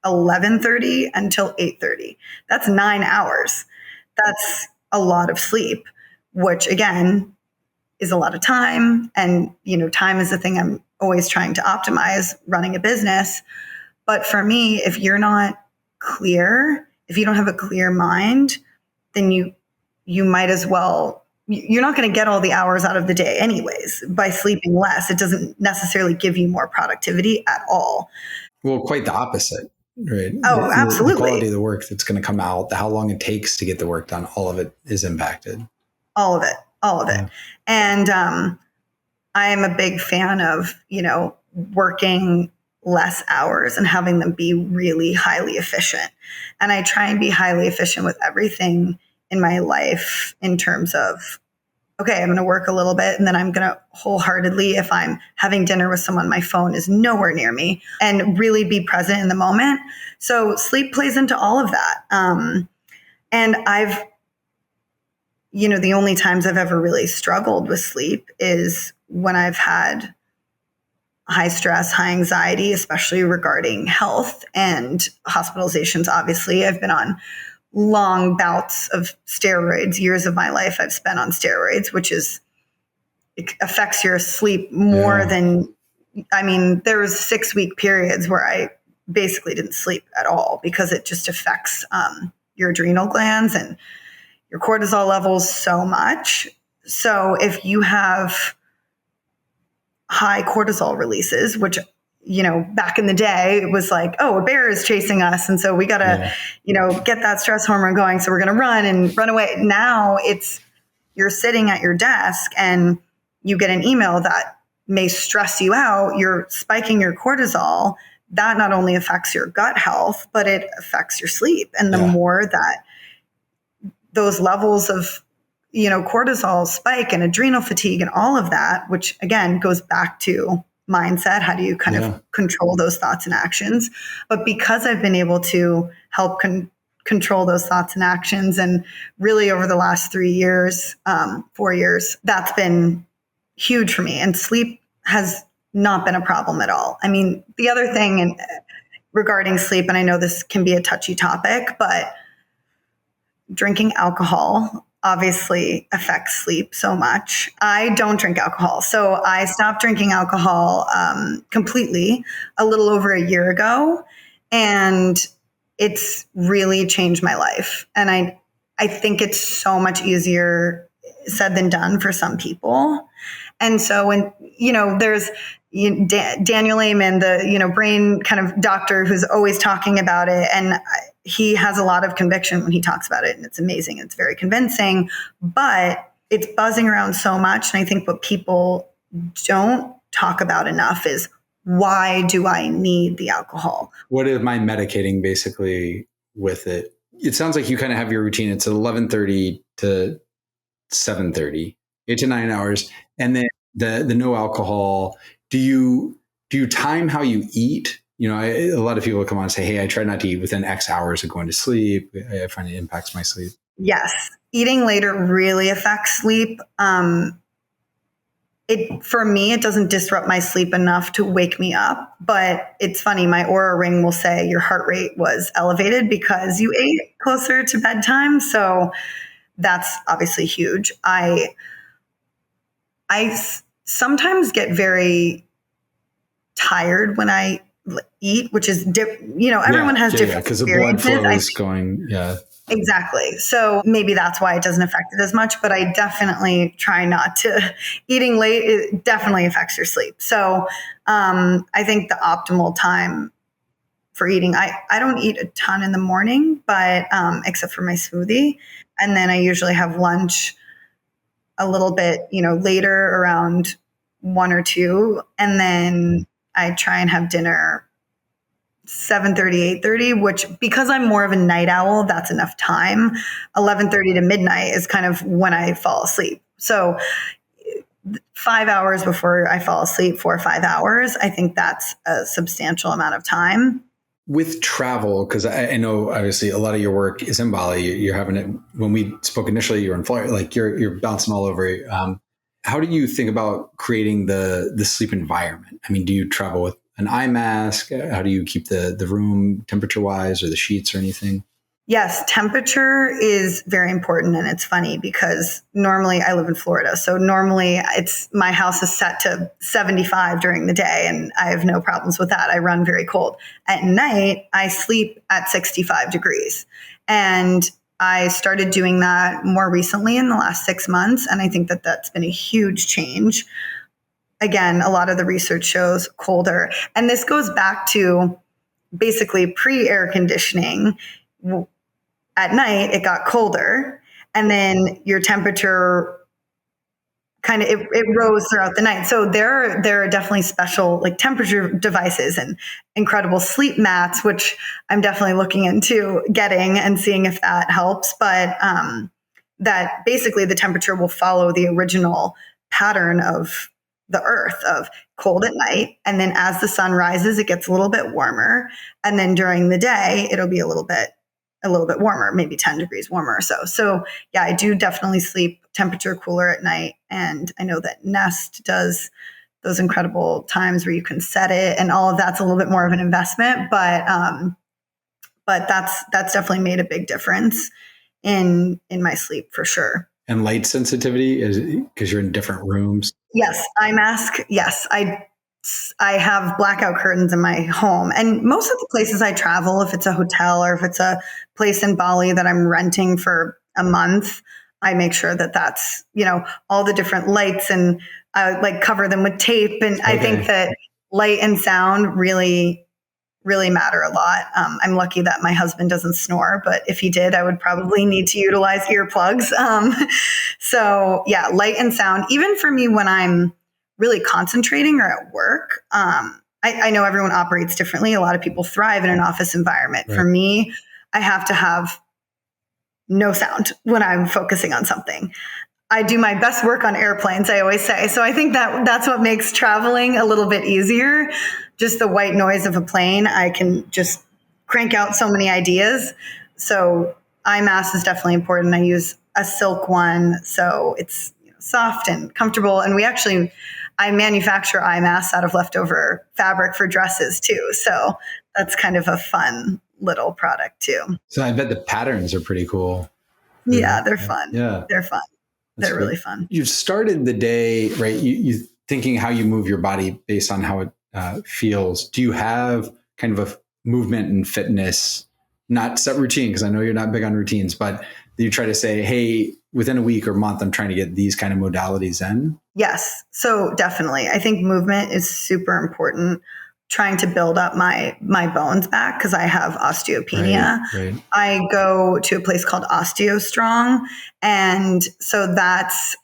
11:30 until 8:30. That's 9 hours. That's a lot of sleep, which again is a lot of time. And, time is the thing I'm always trying to optimize running a business. But for me, if you're not clear, if you don't have a clear mind, then you might as well, you're not going to get all the hours out of the day anyways. By sleeping less, it doesn't necessarily give you more productivity at all. Well, quite the opposite, right? Oh, absolutely. The quality of the work that's going to come out, how long it takes to get the work done, all of it is impacted. All of it. And I am a big fan of, working less hours and having them be really highly efficient. And I try and be highly efficient with everything in my life in terms of, okay, I'm going to work a little bit and then I'm going to wholeheartedly, if I'm having dinner with someone, my phone is nowhere near me, and really be present in the moment. So sleep plays into all of that. And I've, the only times I've ever really struggled with sleep is when I've had high stress, high anxiety, especially regarding health and hospitalizations. Obviously, I've been on long bouts of steroids. Years of my life I've spent on steroids, which it affects your sleep more than, there was 6-week periods where I basically didn't sleep at all because it just affects your adrenal glands and your cortisol levels so much. So if you have high cortisol releases, which, back in the day, it was like, oh, a bear is chasing us. And so we got to, get that stress hormone going. So we're going to run and run away. Now you're sitting at your desk and you get an email that, may stress you out, you're spiking your cortisol. That not only affects your gut health, but it affects your sleep. And the more that those levels of, cortisol spike and adrenal fatigue and all of that, which again goes back to mindset. How do you kind of control those thoughts and actions? But because I've been able to help control those thoughts and actions, and really over the last 3 years, 4 years, that's been huge for me. And sleep has not been a problem at all. I mean, the other thing regarding sleep, and I know this can be a touchy topic, but drinking alcohol obviously affects sleep so much. I don't drink alcohol. So I stopped drinking alcohol completely a little over a year ago. And it's really changed my life. And I think it's so much easier said than done for some people. And so when, there's Daniel Amen, the, brain kind of doctor who's always talking about it. And he has a lot of conviction when he talks about it, and it's amazing. It's very convincing, but it's buzzing around so much. And I think what people don't talk about enough is, why do I need the alcohol? What am I medicating basically with it? It sounds like you kind of have your routine. It's 11:30 to 7:30, 8 to 9 hours. And then the no alcohol. Do you time how you eat? A lot of people come on and say, hey, I try not to eat within X hours of going to sleep. I find it impacts my sleep. Yes. Eating later really affects sleep. For me, it doesn't disrupt my sleep enough to wake me up. But it's funny, my Aura ring will say your heart rate was elevated because you ate closer to bedtime. So that's obviously huge. I sometimes get very tired when I eat, which is, everyone has different because the blood flow is going, Exactly. So maybe that's why it doesn't affect it as much, but I definitely try not to. Eating late, it definitely affects your sleep. So I think the optimal time for eating, I don't eat a ton in the morning, but except for my smoothie. And then I usually have lunch a little bit, later around 1 or 2. And then I try and have dinner 7:30, 8:30, which, because I'm more of a night owl, that's enough time. 11:30 to midnight is kind of when I fall asleep. So 5 hours before I fall asleep, 4 or 5 hours, I think that's a substantial amount of time. With travel, because I know obviously a lot of your work is in Bali. You're having it, when we spoke initially, you're in Florida, like you're bouncing all over. How do you think about creating the sleep environment? I mean, do you travel with an eye mask? How do you keep the room temperature wise, or the sheets or anything? Yes, temperature is very important. And it's funny because normally I live in Florida. So normally my house is set to 75 during the day, and I have no problems with that. I run very cold. At night, I sleep at 65 degrees. And I started doing that more recently in the last 6 months. And I think that that's been a huge change. Again, a lot of the research shows colder. And this goes back to basically pre-air conditioning. At night, it got colder, and then your temperature kind of, it rose throughout the night. So there are definitely special like temperature devices and incredible sleep mats, which I'm definitely looking into getting and seeing if that helps. But that basically the temperature will follow the original pattern of the earth, of cold at night. And then as the sun rises, it gets a little bit warmer. And then during the day, it'll be a little bit warmer, maybe 10 degrees warmer or so. So yeah, I do definitely sleep temperature cooler at night. And I know that Nest does those incredible times where you can set it, and all of that's a little bit more of an investment, but that's definitely made a big difference in my sleep for sure. And light sensitivity is because you're in different rooms. Yes. Eye mask. Yes. I have blackout curtains in my home, and most of the places I travel, if it's a hotel or if it's a place in Bali that I'm renting for a month, I make sure that that's, all the different lights, and I like cover them with tape. And I think that light and sound really, really matter a lot. I'm lucky that my husband doesn't snore, but if he did, I would probably need to utilize earplugs. So yeah, light and sound, even for me when I'm really concentrating or at work. I know everyone operates differently. A lot of people thrive in an office environment. Right. For me, I have to have no sound when I'm focusing on something. I do my best work on airplanes, I always say. So I think that that's what makes traveling a little bit easier. Just the white noise of a plane, I can just crank out so many ideas. So eye mask is definitely important. I use a silk one, so it's soft and comfortable. And I manufacture eye masks out of leftover fabric for dresses too. So that's kind of a fun little product too. So I bet the patterns are pretty cool. Yeah, they're fun. Yeah. They're fun. They're really fun. You started the day, right? You thinking how you move your body based on how it feels. Do you have kind of a movement and fitness, not set routine? Because I know you're not big on routines, but you try to say, hey, within a week or month, I'm trying to get these kind of modalities in. Yes. So definitely. I think movement is super important. Trying to build up my bones back because I have osteopenia. Right. I go to a place called OsteoStrong. And so that's,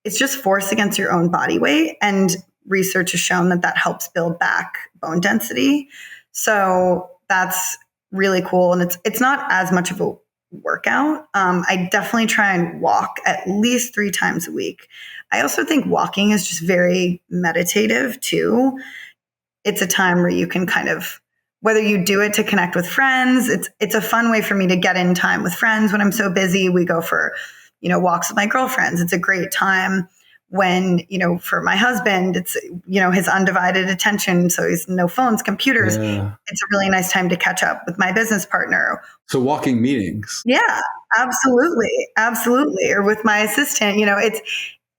it's just force against your own body weight. And research has shown that that helps build back bone density. So that's really cool. And it's not as much of a workout. I definitely try and walk at least 3 times a week. I also think walking is just very meditative too. It's a time where you can kind of, whether you do it to connect with friends, it's a fun way for me to get in time with friends when I'm so busy. We go for, walks with my girlfriends. It's a great time when, for my husband, it's, his undivided attention. So he's no phones, computers. Yeah. It's a really nice time to catch up with my business partner. So walking meetings. Yeah, absolutely. Absolutely. Or with my assistant,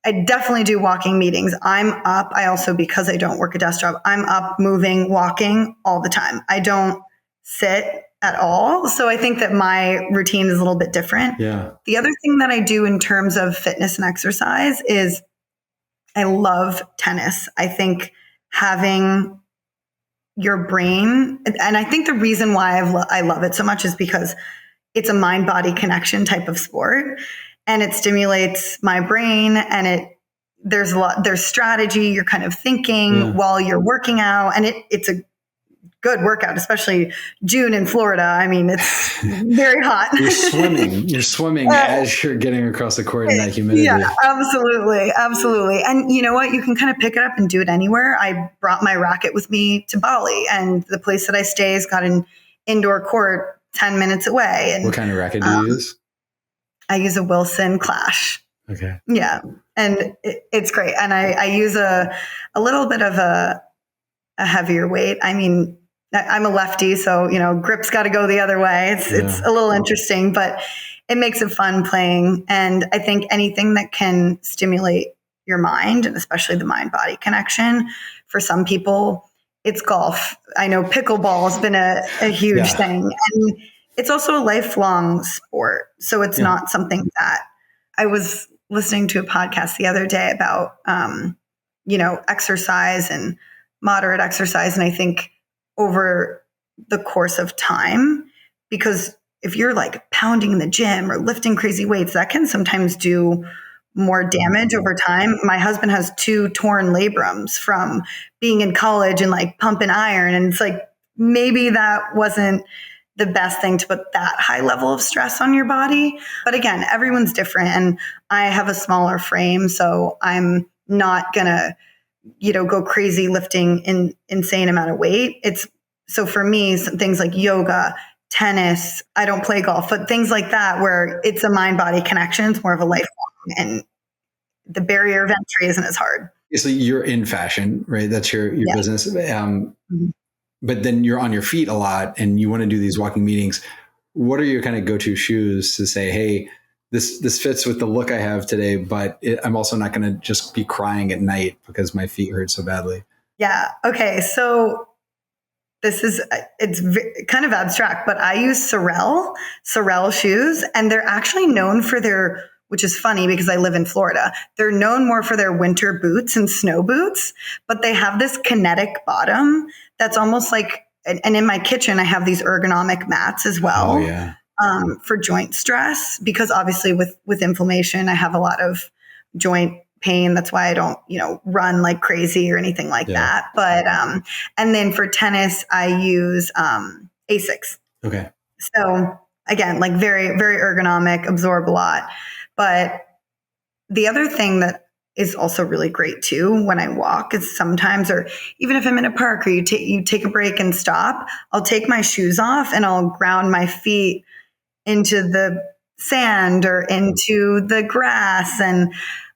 I definitely do walking meetings. I'm up. I also, because I don't work a desk job, I'm up, moving, walking all the time. I don't sit at all. So I think that my routine is a little bit different. Yeah. The other thing that I do in terms of fitness and exercise is I love tennis. I think having your brain, and I think the reason why I love it so much is because it's a mind-body connection type of sport. And it stimulates my brain, and there's strategy. You're kind of thinking while you're working out, and it's a good workout, especially June in Florida. I mean, it's very hot. You're swimming as you're getting across the court in that humidity. Yeah, absolutely. Absolutely. And you know what? You can kind of pick it up and do it anywhere. I brought my racket with me to Bali, and the place that I stay has got an indoor court 10 minutes away. And what kind of racket do you use? I use a Wilson Clash. Okay. Yeah. And it's great. And I use a little bit of a heavier weight. I mean, I'm a lefty, so, grip's got to go the other way. It's a little interesting, but it makes it fun playing. And I think anything that can stimulate your mind, and especially the mind-body connection, for some people, it's golf. I know pickleball has been a huge thing. And it's also a lifelong sport. So it's not something that I was listening to a podcast the other day about, exercise and moderate exercise. And I think over the course of time, because if you're like pounding in the gym or lifting crazy weights, that can sometimes do more damage over time. My husband has 2 torn labrums from being in college and like pumping iron. And it's like, maybe that wasn't the best thing to put that high level of stress on your body. But again, everyone's different, and I have a smaller frame, so I'm not gonna, go crazy lifting an insane amount of weight. So for me, some things like yoga, tennis, I don't play golf, but things like that where it's a mind-body connection, it's more of a lifelong, and the barrier of entry isn't as hard. So you're in fashion, right? That's your business. But then you're on your feet a lot and you want to do these walking meetings. What are your kind of go-to shoes to say, hey, this fits with the look I have today, but I'm also not going to just be crying at night because my feet hurt so badly? Yeah. Okay. So it's kind of abstract, but I use Sorel shoes, and they're actually known for which is funny because I live in Florida. They're known more for their winter boots and snow boots, but they have this kinetic bottom that's almost like, and in my kitchen, I have these ergonomic mats as well. Oh, yeah. For joint stress, because obviously with inflammation, I have a lot of joint pain. That's why I don't, run like crazy or anything like that. But, and then for tennis, I use, Asics. Okay. So again, like very, very ergonomic, absorb a lot. But the other thing that is also really great too when I walk is sometimes, or even if I'm in a park or you take a break and stop, I'll take my shoes off and I'll ground my feet into the sand or into the grass. And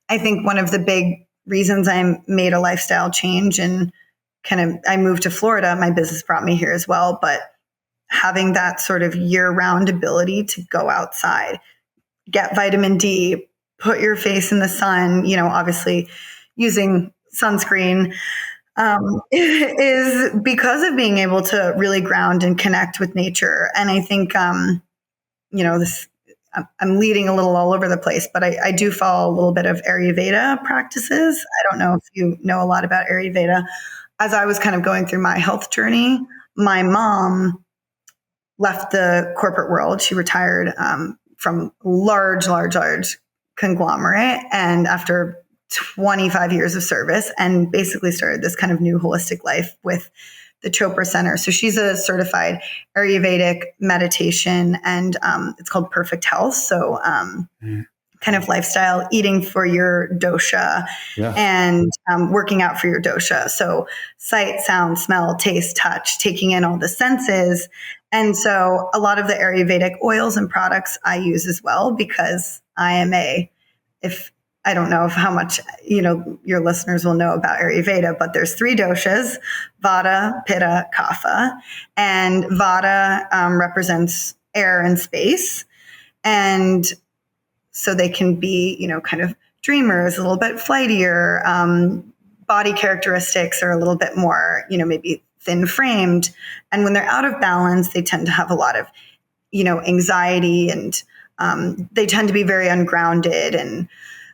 I think one of the big reasons I made a lifestyle change and I moved to Florida, my business brought me here as well, but having that sort of year-round ability to go outside, get vitamin D, put your face in the sun, obviously using sunscreen, is because of being able to really ground and connect with nature. And I think, this, I'm leading a little all over the place, but I do follow a little bit of Ayurveda practices. I don't know if you know a lot about Ayurveda. As I was kind of going through my health journey, my mom left the corporate world. She retired from large conglomerate, and after 25 years of service, and basically started this kind of new holistic life with the Chopra Center. So she's a certified Ayurvedic meditation, and it's called Perfect Health. So kind of lifestyle, eating for your dosha, and working out for your dosha. So sight, sound, smell, taste, touch, taking in all the senses. And so a lot of the Ayurvedic oils and products I use as well, because I am I don't know how much, your listeners will know about Ayurveda, but there's 3 doshas: Vata, Pitta, Kapha. And Vata represents air and space. And so they can be, kind of dreamers, a little bit flightier, body characteristics are a little bit more, maybe thin framed. And when they're out of balance, they tend to have a lot of, anxiety, and they tend to be very ungrounded. And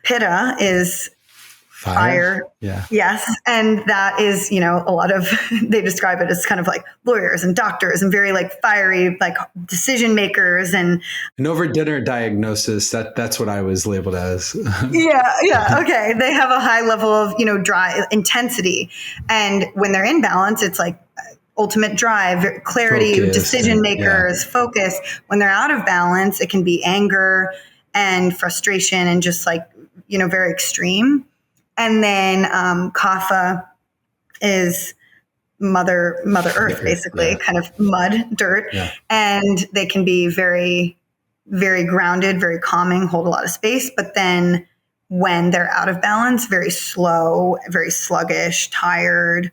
Pitta is fire. Yeah. Yes. And that is, a lot of, they describe it as kind of like lawyers and doctors and very like fiery, like decision makers. And an over dinner diagnosis, that's what I was labeled as. Yeah. Okay. They have a high level of, dry intensity. And when they're in balance, it's like ultimate drive, clarity, focus, decision makers, focus. When they're out of balance, it can be anger and frustration and just like, very extreme. And then Kapha is Mother Earth, basically, kind of mud, dirt. Yeah. And they can be very, very grounded, very calming, hold a lot of space. But then when they're out of balance, very slow, very sluggish, tired,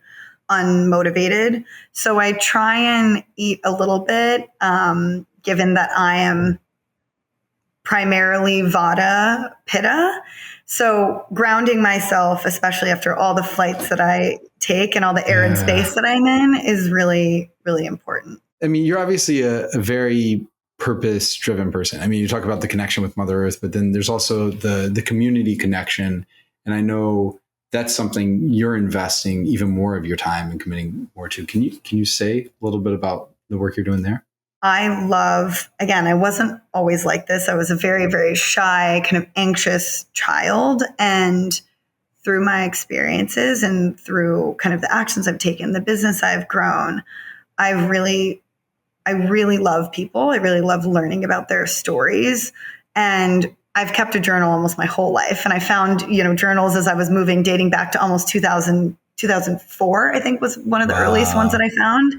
unmotivated. So I try and eat a little bit, given that I am primarily Vata, Pitta. So grounding myself, especially after all the flights that I take and all the air and space that I'm in, is really, really important. I mean, you're obviously a very purpose-driven person. I mean, you talk about the connection with Mother Earth, but then there's also the community connection. And I know that's something you're investing even more of your time and committing more to. Can you say a little bit about the work you're doing there? I wasn't always like this. I was a very, very shy, kind of anxious child. And through my experiences and through kind of the actions I've taken, the business I've grown, I really love people. I really love learning about their stories. And I've kept a journal almost my whole life. And I found, journals as I was moving, dating back to almost 2004, I think was one of the earliest ones that I found.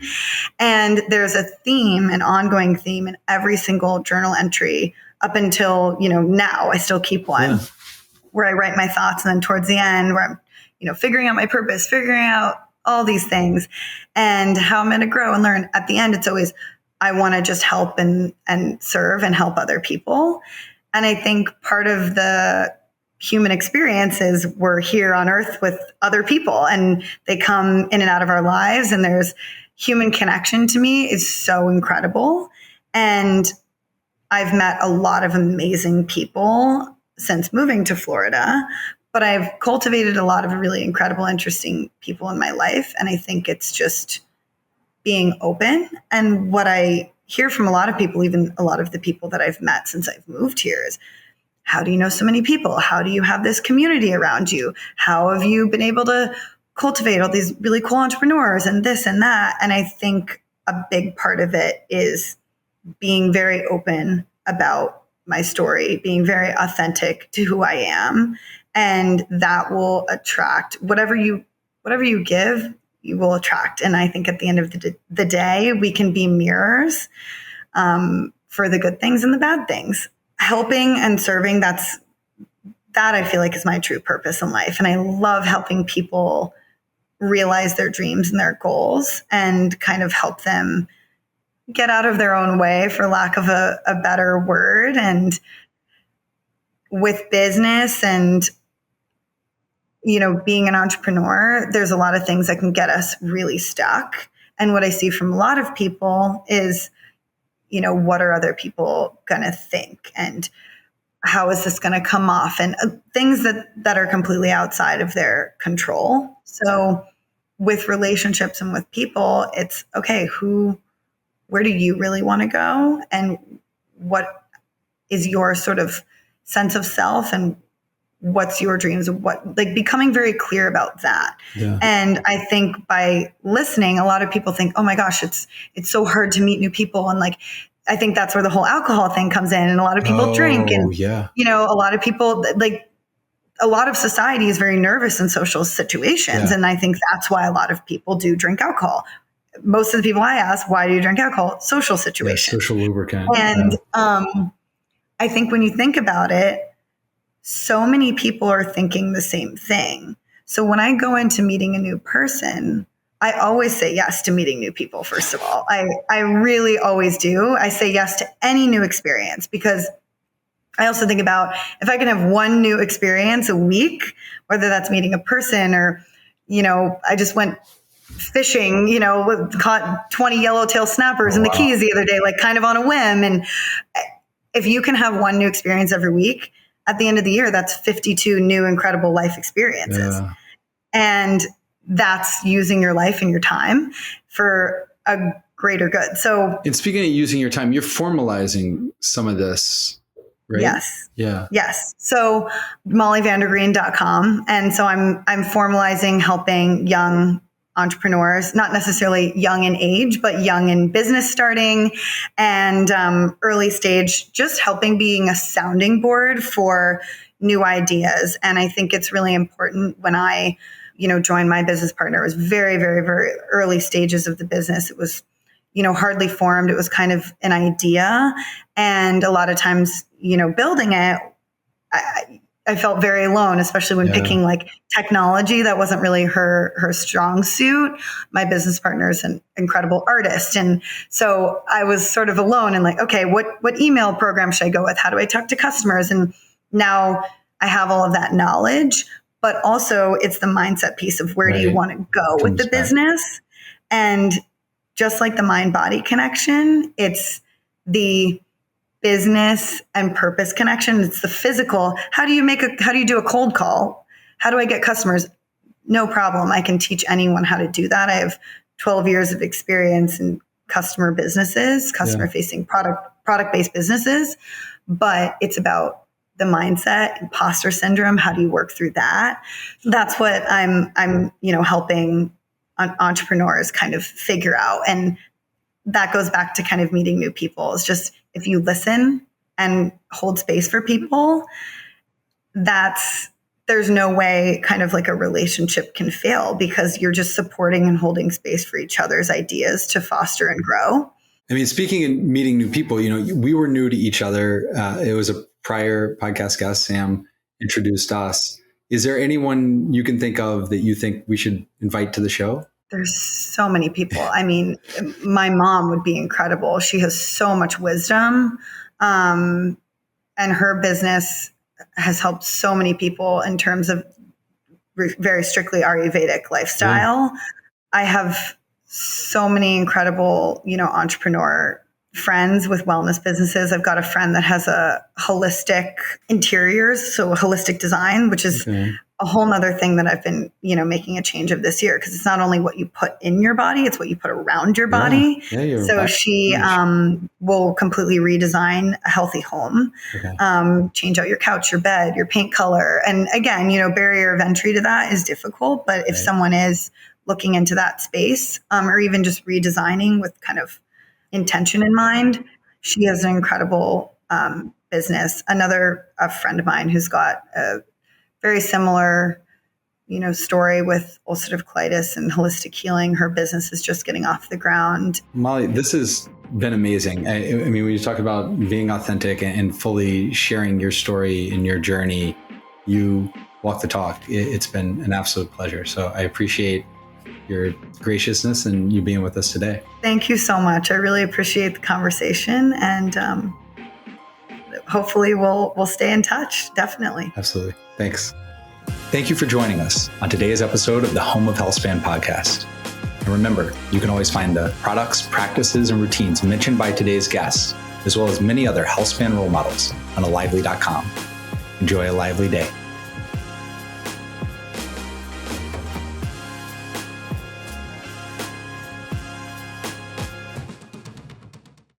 And there's a theme, an ongoing theme in every single journal entry up until, now. I still keep one where I write my thoughts. And then towards the end where I'm, figuring out my purpose, figuring out all these things and how I'm going to grow and learn. At the end, it's always, I want to just help and serve and help other people. And I think part of the human experience is we're here on earth with other people and they come in and out of our lives. And there's human connection to me is so incredible. And I've met a lot of amazing people since moving to Florida, but I've cultivated a lot of really incredible, interesting people in my life. And I think it's just being open. And what I hear from a lot of people, even a lot of the people that I've met since I've moved here, is how do you know so many people? How do you have this community around you? How have you been able to cultivate all these really cool entrepreneurs and this and that? And I think a big part of it is being very open about my story, being very authentic to who I am. And that will attract whatever you give, you will attract. And I think at the end of the day, we can be mirrors for the good things and the bad things. Helping and serving, that I feel like is my true purpose in life. And I love helping people realize their dreams and their goals and kind of help them get out of their own way, for lack of a better word. And with business and, being an entrepreneur, there's a lot of things that can get us really stuck. And what I see from a lot of people is, what are other people going to think? And how is this going to come off? And things that are completely outside of their control. So with relationships and with people, it's okay, where do you really want to go? And what is your sort of sense of self, and what's your dreams of becoming very clear about that. Yeah. And I think by listening, a lot of people think, oh my gosh, it's so hard to meet new people. And I think that's where the whole alcohol thing comes in. And a lot of people drink, and, a lot of people a lot of society is very nervous in social situations. Yeah. And I think that's why a lot of people do drink alcohol. Most of the people I ask, why do you drink alcohol? Social situation. Yeah, social lubricant. And I think when you think about it, so many people are thinking the same thing. So when I go into meeting a new person, I always say yes to meeting new people, first of all. I really always do. I say yes to any new experience, because I also think about if I can have one new experience a week, whether that's meeting a person or, I just went fishing, caught 20 yellowtail snappers in the Keys the other day, kind of on a whim. And if you can have one new experience every week, at the end of the year, that's 52 new incredible life experiences. Yeah. And that's using your life and your time for a greater good. So, and speaking of using your time, you're formalizing some of this, right? Yes. Yeah. Yes. So mollyvandergreen.com. And so I'm formalizing, helping young entrepreneurs, not necessarily young in age, but young in business starting and early stage, just helping, being a sounding board for new ideas. And I think it's really important. When I, joined my business partner, it was very, very, very early stages of the business. It was, hardly formed. It was kind of an idea. And a lot of times, building it, I felt very alone, especially when picking technology. That wasn't really her strong suit. My business partner is an incredible artist. And so I was sort of alone and okay, what email program should I go with? How do I talk to customers? And now I have all of that knowledge, but also it's the mindset piece of where do you want to go with the business? And just like the mind-body connection, it's the business and purpose connection. It's the physical. How do you do a cold call? How do I get customers? No problem. I can teach anyone how to do that. I have 12 years of experience in customer businesses, customer-facing product-based businesses, but it's about the mindset, imposter syndrome. How do you work through that? That's what I'm helping entrepreneurs kind of figure out. And that goes back to kind of meeting new people. It's just, if you listen and hold space for people, there's no way kind of a relationship can fail, because you're just supporting and holding space for each other's ideas to foster and grow. I mean, speaking of meeting new people, we were new to each other. It was a prior podcast guest, Sam, introduced us. Is there anyone you can think of that you think we should invite to the show? There's so many people. I mean, my mom would be incredible. She has so much wisdom, and her business has helped so many people in terms of very strictly Ayurvedic lifestyle. Yeah. I have so many incredible, entrepreneur friends with wellness businesses. I've got a friend that has a holistic interiors, so a holistic design, which is a whole nother thing that I've been, making a change of this year, because it's not only what you put in your body, it's what you put around your body. So she will completely redesign a healthy home, change out your couch, your bed, your paint color. And again, barrier of entry to that is difficult. But if someone is looking into that space, or even just redesigning with kind of intention in mind, she has an incredible business. A friend of mine who's got a very similar, story with ulcerative colitis and holistic healing. Her business is just getting off the ground. Molly, this has been amazing. I mean, when you talk about being authentic and fully sharing your story and your journey, you walk the talk. It's been an absolute pleasure. So I appreciate your graciousness and you being with us today. Thank you so much. I really appreciate the conversation, and hopefully we'll stay in touch. Definitely. Absolutely. Thanks. Thank you for joining us on today's episode of the Home of Healthspan podcast. And remember, you can always find the products, practices, and routines mentioned by today's guests, as well as many other Healthspan role models on alively.com. Enjoy a lively day.